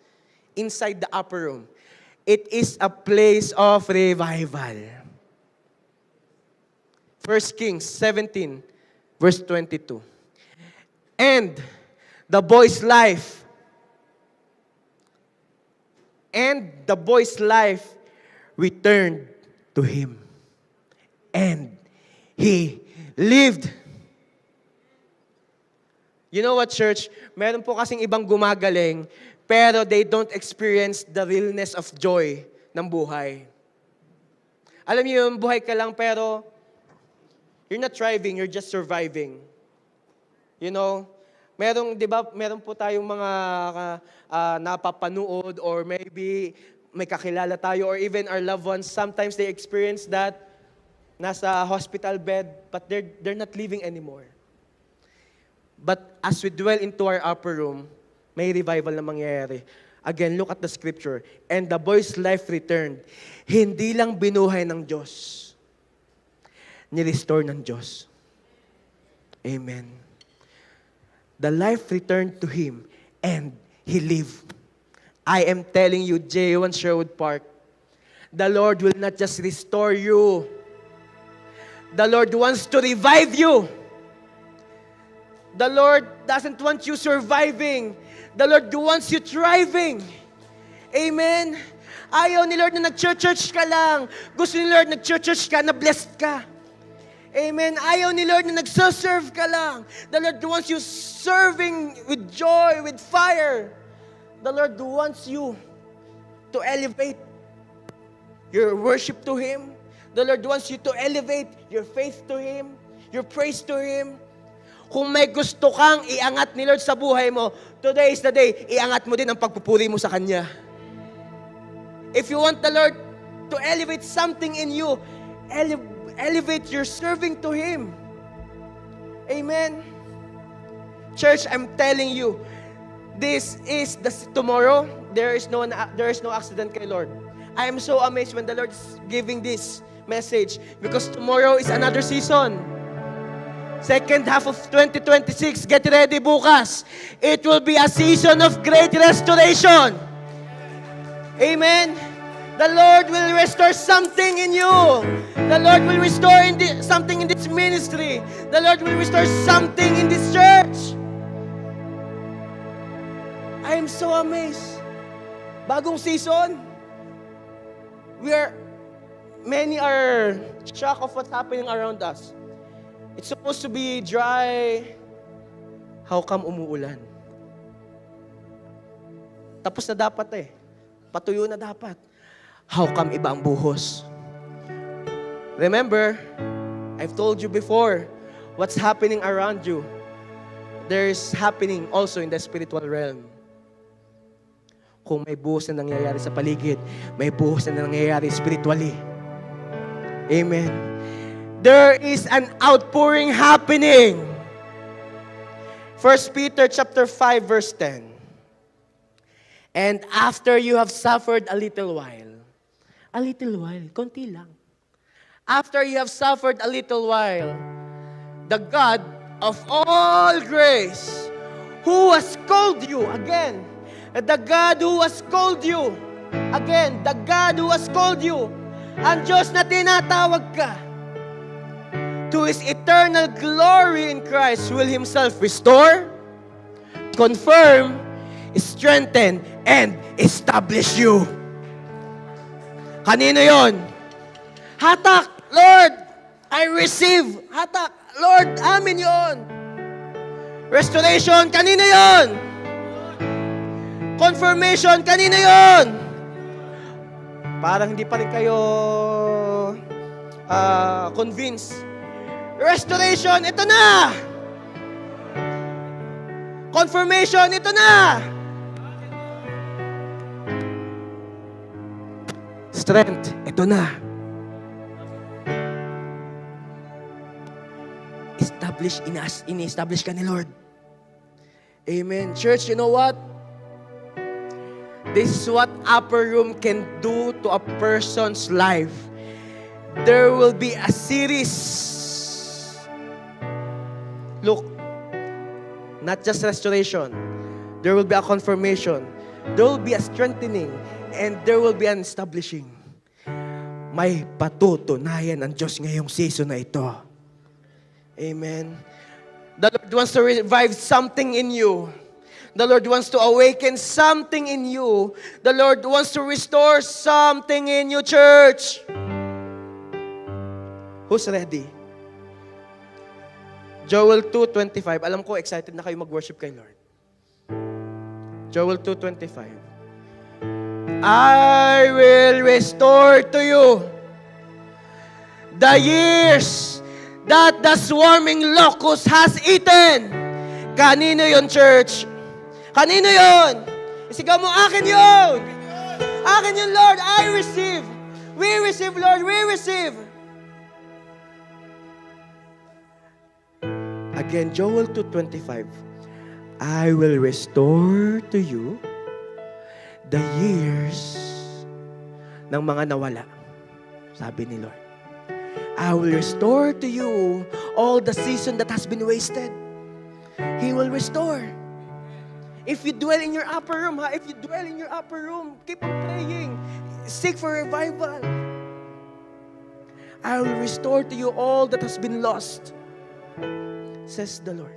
inside the upper room? It is a place of revival. 1 Kings 17, verse 22. And the boy's life returned to him. And he lived. You know what, church? Meron po kasing ibang gumagaling, pero they don't experience the realness of joy ng buhay. Alam niyo yung buhay ka lang, pero you're not thriving, you're just surviving. You know, di ba, meron po tayong mga napapanood or maybe may kakilala tayo or even our loved ones, sometimes they experience that nasa hospital bed, but they're not living anymore. But as we dwell into our upper room, may revival na mangyayari. Again, look at the scripture. And the boy's life returned. Hindi lang binuhay ng Diyos, ni-restore ng Diyos. Amen. The life returned to him and he lived. I am telling you, J1 Sherwood Park, the Lord will not just restore you. The Lord wants to revive you. The Lord doesn't want you surviving. The Lord wants you thriving. Amen? Ayaw ni Lord na nag-church ka lang. Gusto ni Lord nag-church ka na blessed ka. Amen? Ayaw ni Lord na nag-serve ka lang. The Lord wants you serving with joy, with fire. The Lord wants you to elevate your worship to Him. The Lord wants you to elevate your faith to Him, your praise to Him. Kung may gusto kang iangat ni Lord sa buhay mo, today is the day, iangat mo din ang pagpupuri mo sa Kanya. If you want the Lord to elevate something in you, elevate your serving to Him. Amen? Church, I'm telling you, this is tomorrow, there is no accident kay Lord. I am so amazed when the Lord is giving this message because tomorrow is another season. Second half of 2026, get ready bukas. It will be a season of great restoration. Amen. The Lord will restore something in you. The Lord will restore something in this ministry. The Lord will restore something in this church. I am so amazed. Bagong season. Many are shocked of what's happening around us. It's supposed to be dry. How come umuulan? Tapos na dapat Patuyo na dapat. How come iba ang buhos? Remember, I've told you before, what's happening around you, there's happening also in the spiritual realm. Kung may buhos na nangyayari sa paligid, may buhos na nangyayari spiritually. Amen. There is an outpouring happening. 1 Peter chapter 5 verse 10. And after you have suffered a little while, konti lang. After you have suffered a little while, the God of all grace, who has called you, again, the God who has called you, again, the God who has called you, ang Diyos na tinatawag ka, to His eternal glory in Christ will Himself restore, confirm, strengthen, and establish you. Kanino yon? Hatak, Lord, I receive. Hatak, Lord, amin yon. Restoration, kanino yon? Confirmation, kanino yon? Parang hindi pa rin kayo convinced. Restoration, ito na! Confirmation, ito na! Strength, ito na. Ini-establish ka ni Lord. Amen. Church, you know what? This is what upper room can do to a person's life. There will be a series. Look, not just restoration. There will be a confirmation. There will be a strengthening. And there will be an establishing. May patutunayan ang Diyos ngayong season na ito. Amen. The Lord wants to revive something in you. The Lord wants to awaken something in you. The Lord wants to restore something in you, church. Who's ready? Joel 2:25. Alam ko, excited na kayo mag-worship kay Lord. Joel 2:25. I will restore to you the years that the swarming locust has eaten, Kanino yon, church? Kanino yon? Isigaw mo, akin yon! Akin yun, Lord. I receive. We receive, Lord. We receive. Again, Joel 2:25. I will restore to you the years ng mga nawala. Sabi ni Lord. I will restore to you all the season that has been wasted. He will restore. If you dwell in your upper room, if you dwell in your upper room, keep on praying. Seek for revival. I will restore to you all that has been lost, says the Lord.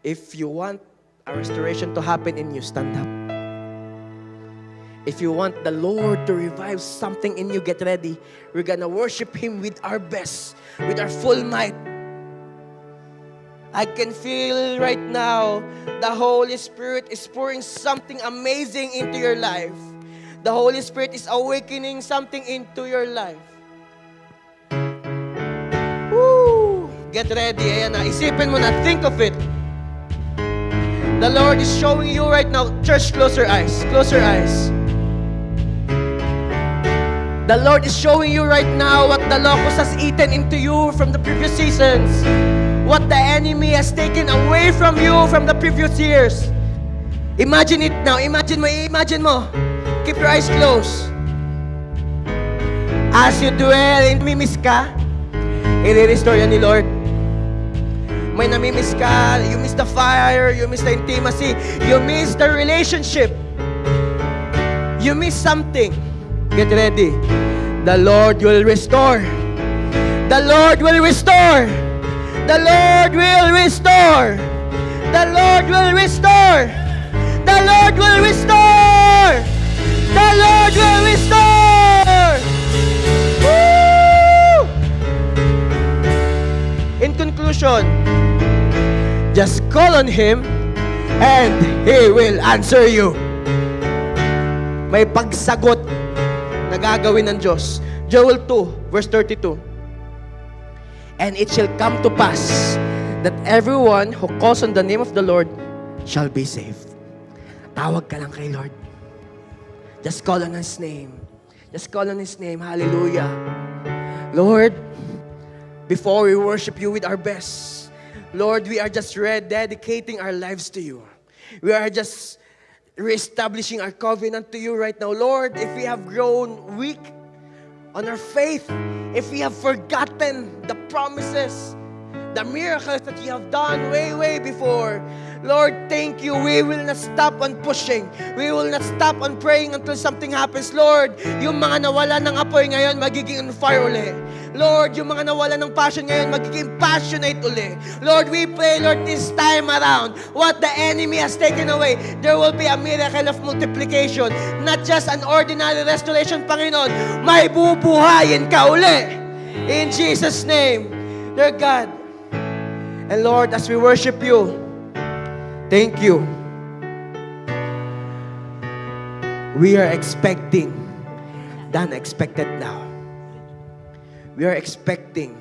If you want a restoration to happen in you, stand up. If you want the Lord to revive something in you, get ready. We're gonna worship Him with our best, with our full might. I can feel right now the Holy Spirit is pouring something amazing into your life. The Holy Spirit is awakening something into your life. Woo! Get ready. Ayan na. Isipin mo na. Think of it. The Lord is showing you right now. Church, close your eyes. Close your eyes. The Lord is showing you right now what the locust has eaten into you from the previous seasons. What the enemy has taken away from you from the previous years. Imagine it now. Imagine mo. Keep your eyes closed. As you dwell in namimiss ka, i-restore yan ni Lord. May namimiss ka, you miss the fire, you miss the intimacy, you miss the relationship. You miss something. Get ready. The Lord will restore. The Lord will restore. The Lord will restore. The Lord will restore. The Lord will restore. The Lord will restore. Woo! In conclusion, just call on Him and He will answer you. May pagsagot na gagawin ng Diyos. Joel 2, verse 32. And it shall come to pass that everyone who calls on the name of the Lord shall be saved. Tawag ka lang kay Lord. Just call on His name. Just call on His name. Hallelujah. Lord, before we worship You with our best, Lord, we are just dedicating our lives to You. We are just reestablishing our covenant to You right now. Lord, if we have grown weak on our faith, if we have forgotten the promises, the miracles that You have done way before, Lord, thank You. We will not stop on pushing. We will not stop on praying until something happens. Lord, yung mga nawala ng apoy ngayon, magiging on fire uli. Lord, yung mga nawala ng passion ngayon, magiging passionate uli. Lord, we pray, Lord, this time around, what the enemy has taken away, there will be a miracle of multiplication. Not just an ordinary restoration, Panginoon. May bubuhayin ka uli. In Jesus' name, dear God. And Lord, as we worship You, thank You. We are expecting the unexpected now. We are expecting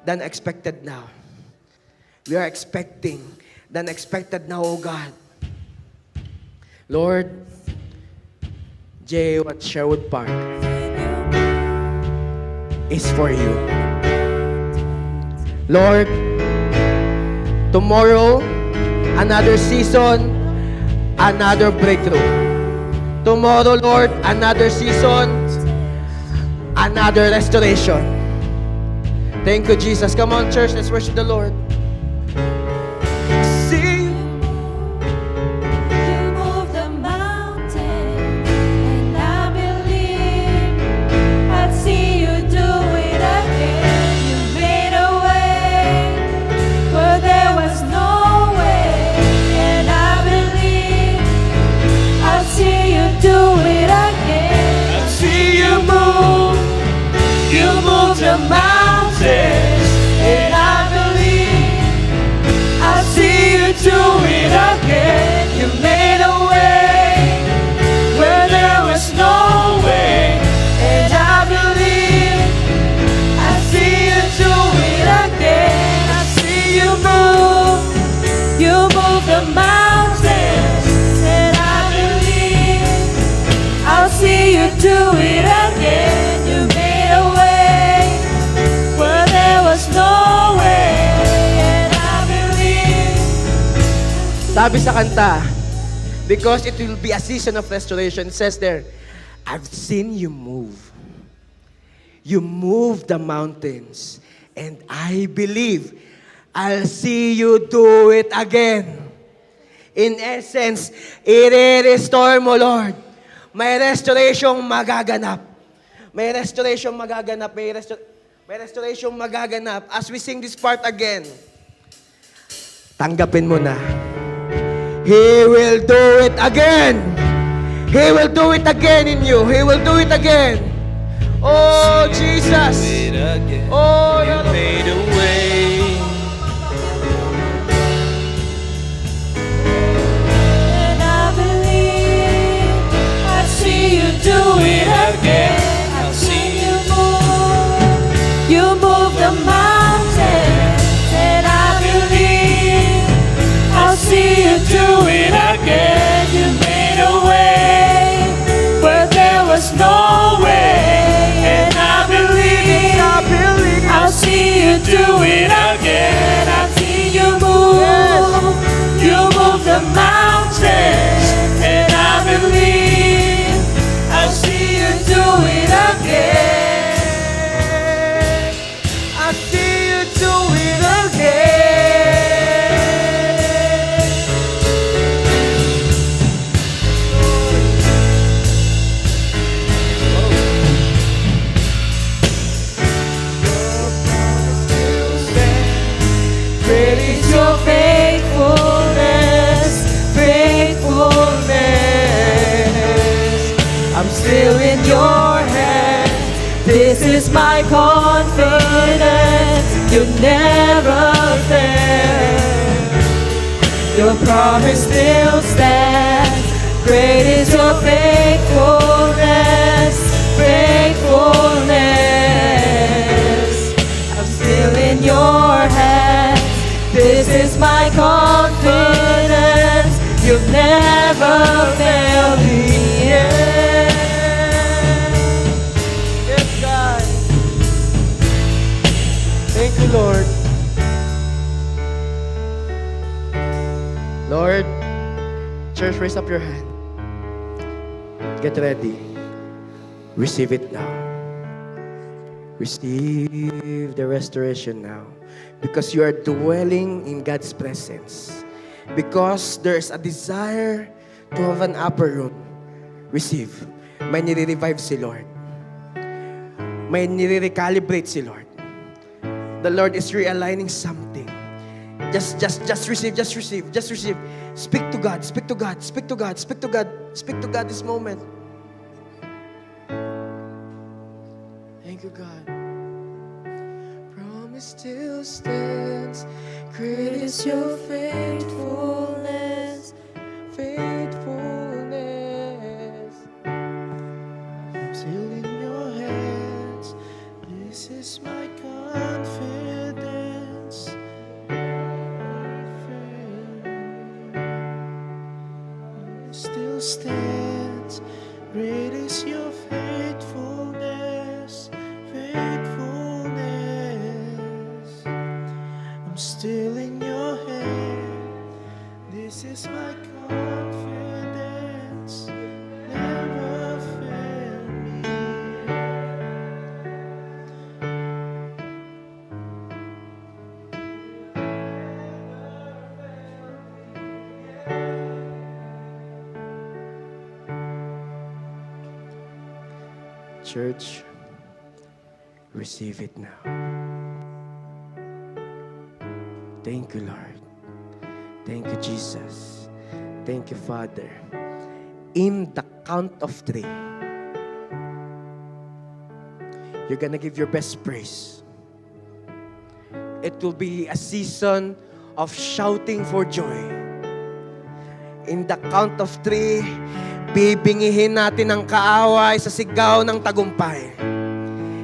the unexpected now. We are expecting the unexpected now, oh God. Lord, J. at Sherwood Park is for You. Lord, tomorrow, another season, another breakthrough. Tomorrow, Lord, another season, another restoration. Thank You, Jesus. Come on, church, let's worship the Lord. See You move the mountain, and I believe I'd see You do it again. You made a way where there was no way, and I believe I'll see You do it again. I see You move the mountains, and I believe do it again. You made a way where there was no way, and I believe. Sabi sa kanta, because it will be a season of restoration. It says there, I've seen you move. You move the mountains. And I believe I'll see you do it again. In essence, i-restore mo, Lord. May restoration magaganap. May restoration magaganap. May restoration magaganap. As we sing this part again, tanggapin mo na. He will do it again. He will do it again in you. He will do it again. Oh, Jesus. Oh, You made a way. And I believe I see you do it again. I've seen you move. You move the mountains. And I believe I'll see you do it again. You made a way where there was no way. And I believe I'll see you do it again. I've seen you move. You move the mountains. And I believe I'll see you do it again. I see you do it again. Great is your faithfulness, faithfulness. I'm still in your hands. This is my confidence. You never fail. Your promise still stands. Great is your faithfulness, faithfulness. I'm still in your hands. This is my confidence. You've never failed me yet. Yes, God. Thank you, Lord. Lord, church, raise up your hand. Get ready. Receive it now. Receive the restoration now. Because you are dwelling in God's presence. Because there's a desire to have an upper room. Receive. May nire-revive si Lord. May nire-recalibrate si Lord. The Lord is realigning something. Just receive, just receive, just receive. Speak to God, speak to God, speak to God, speak to God, speak to God this moment. Thank you, God. Promise still stands. Great is your faithfulness, faithfulness. I'm still in your hands. This is my confidence. Still stands. Great is your faithfulness, faithfulness. I'm still in your hand. This is my confidence. Never fail me. Church, receive it now. Thank you, Lord. Thank you, Jesus. Thank you, Father. In the count of 3, you're gonna give your best praise. It will be a season of shouting for joy. In the count of 3, bibingihin natin ang kaaway sa sigaw ng tagumpay.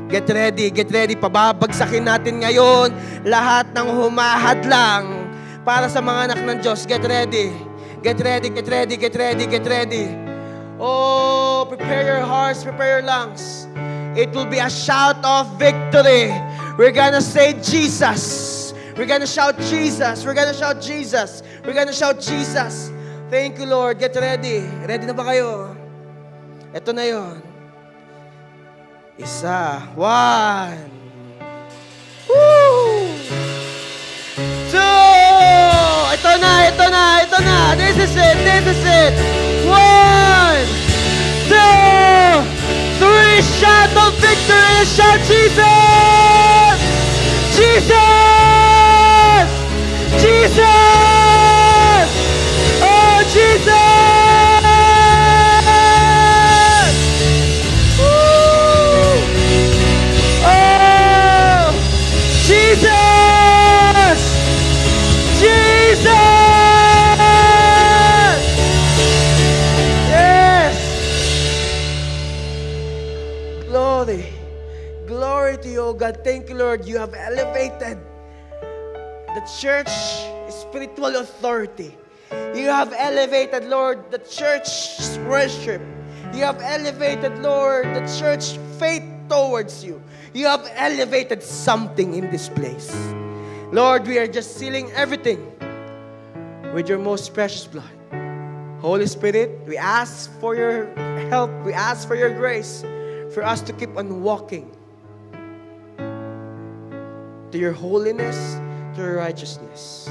Get ready, pababagsakin natin ngayon lahat ng humahadlang para sa mga anak ng Diyos. Get ready, get ready, get ready, get ready, get ready. Oh, prepare your hearts, prepare your lungs. It will be a shout of victory. We're gonna say Jesus. We're gonna shout Jesus. We're gonna shout Jesus. We're gonna shout Jesus. Thank you, Lord. Get ready. Ready na ba kayo? Ito na yon. Isa. 1. Woo! 2. Ito na. This is it. 1, 2, 3. Shout of victory. Shout Jesus! Jesus! Jesus! Oh, Jesus! Woo! Oh, Jesus! Jesus! Yes! Glory. Glory to you, oh God. Thank you, Lord. You have elevated the church spiritual authority. You have elevated, Lord, the church worship. You have elevated, Lord, the church faith towards you. You have elevated something in this place. Lord, we are just sealing everything with your most precious blood. Holy Spirit, we ask for your help. We ask for your grace for us to keep on walking to your holiness, to your righteousness.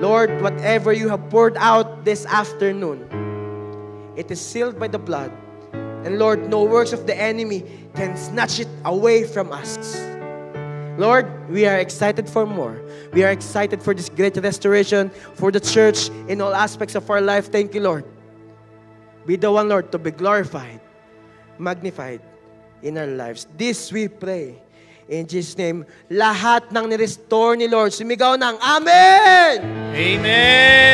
Lord, whatever you have poured out this afternoon, it is sealed by the blood. And Lord, no works of the enemy can snatch it away from us. Lord, we are excited for more. We are excited for this great restoration for the church in all aspects of our life. Thank you, Lord. Be the one, Lord, to be glorified, magnified in our lives. This we pray. In Jesus' name, lahat ng ni-restore ni Lord, sumigaw ng Amen! Amen!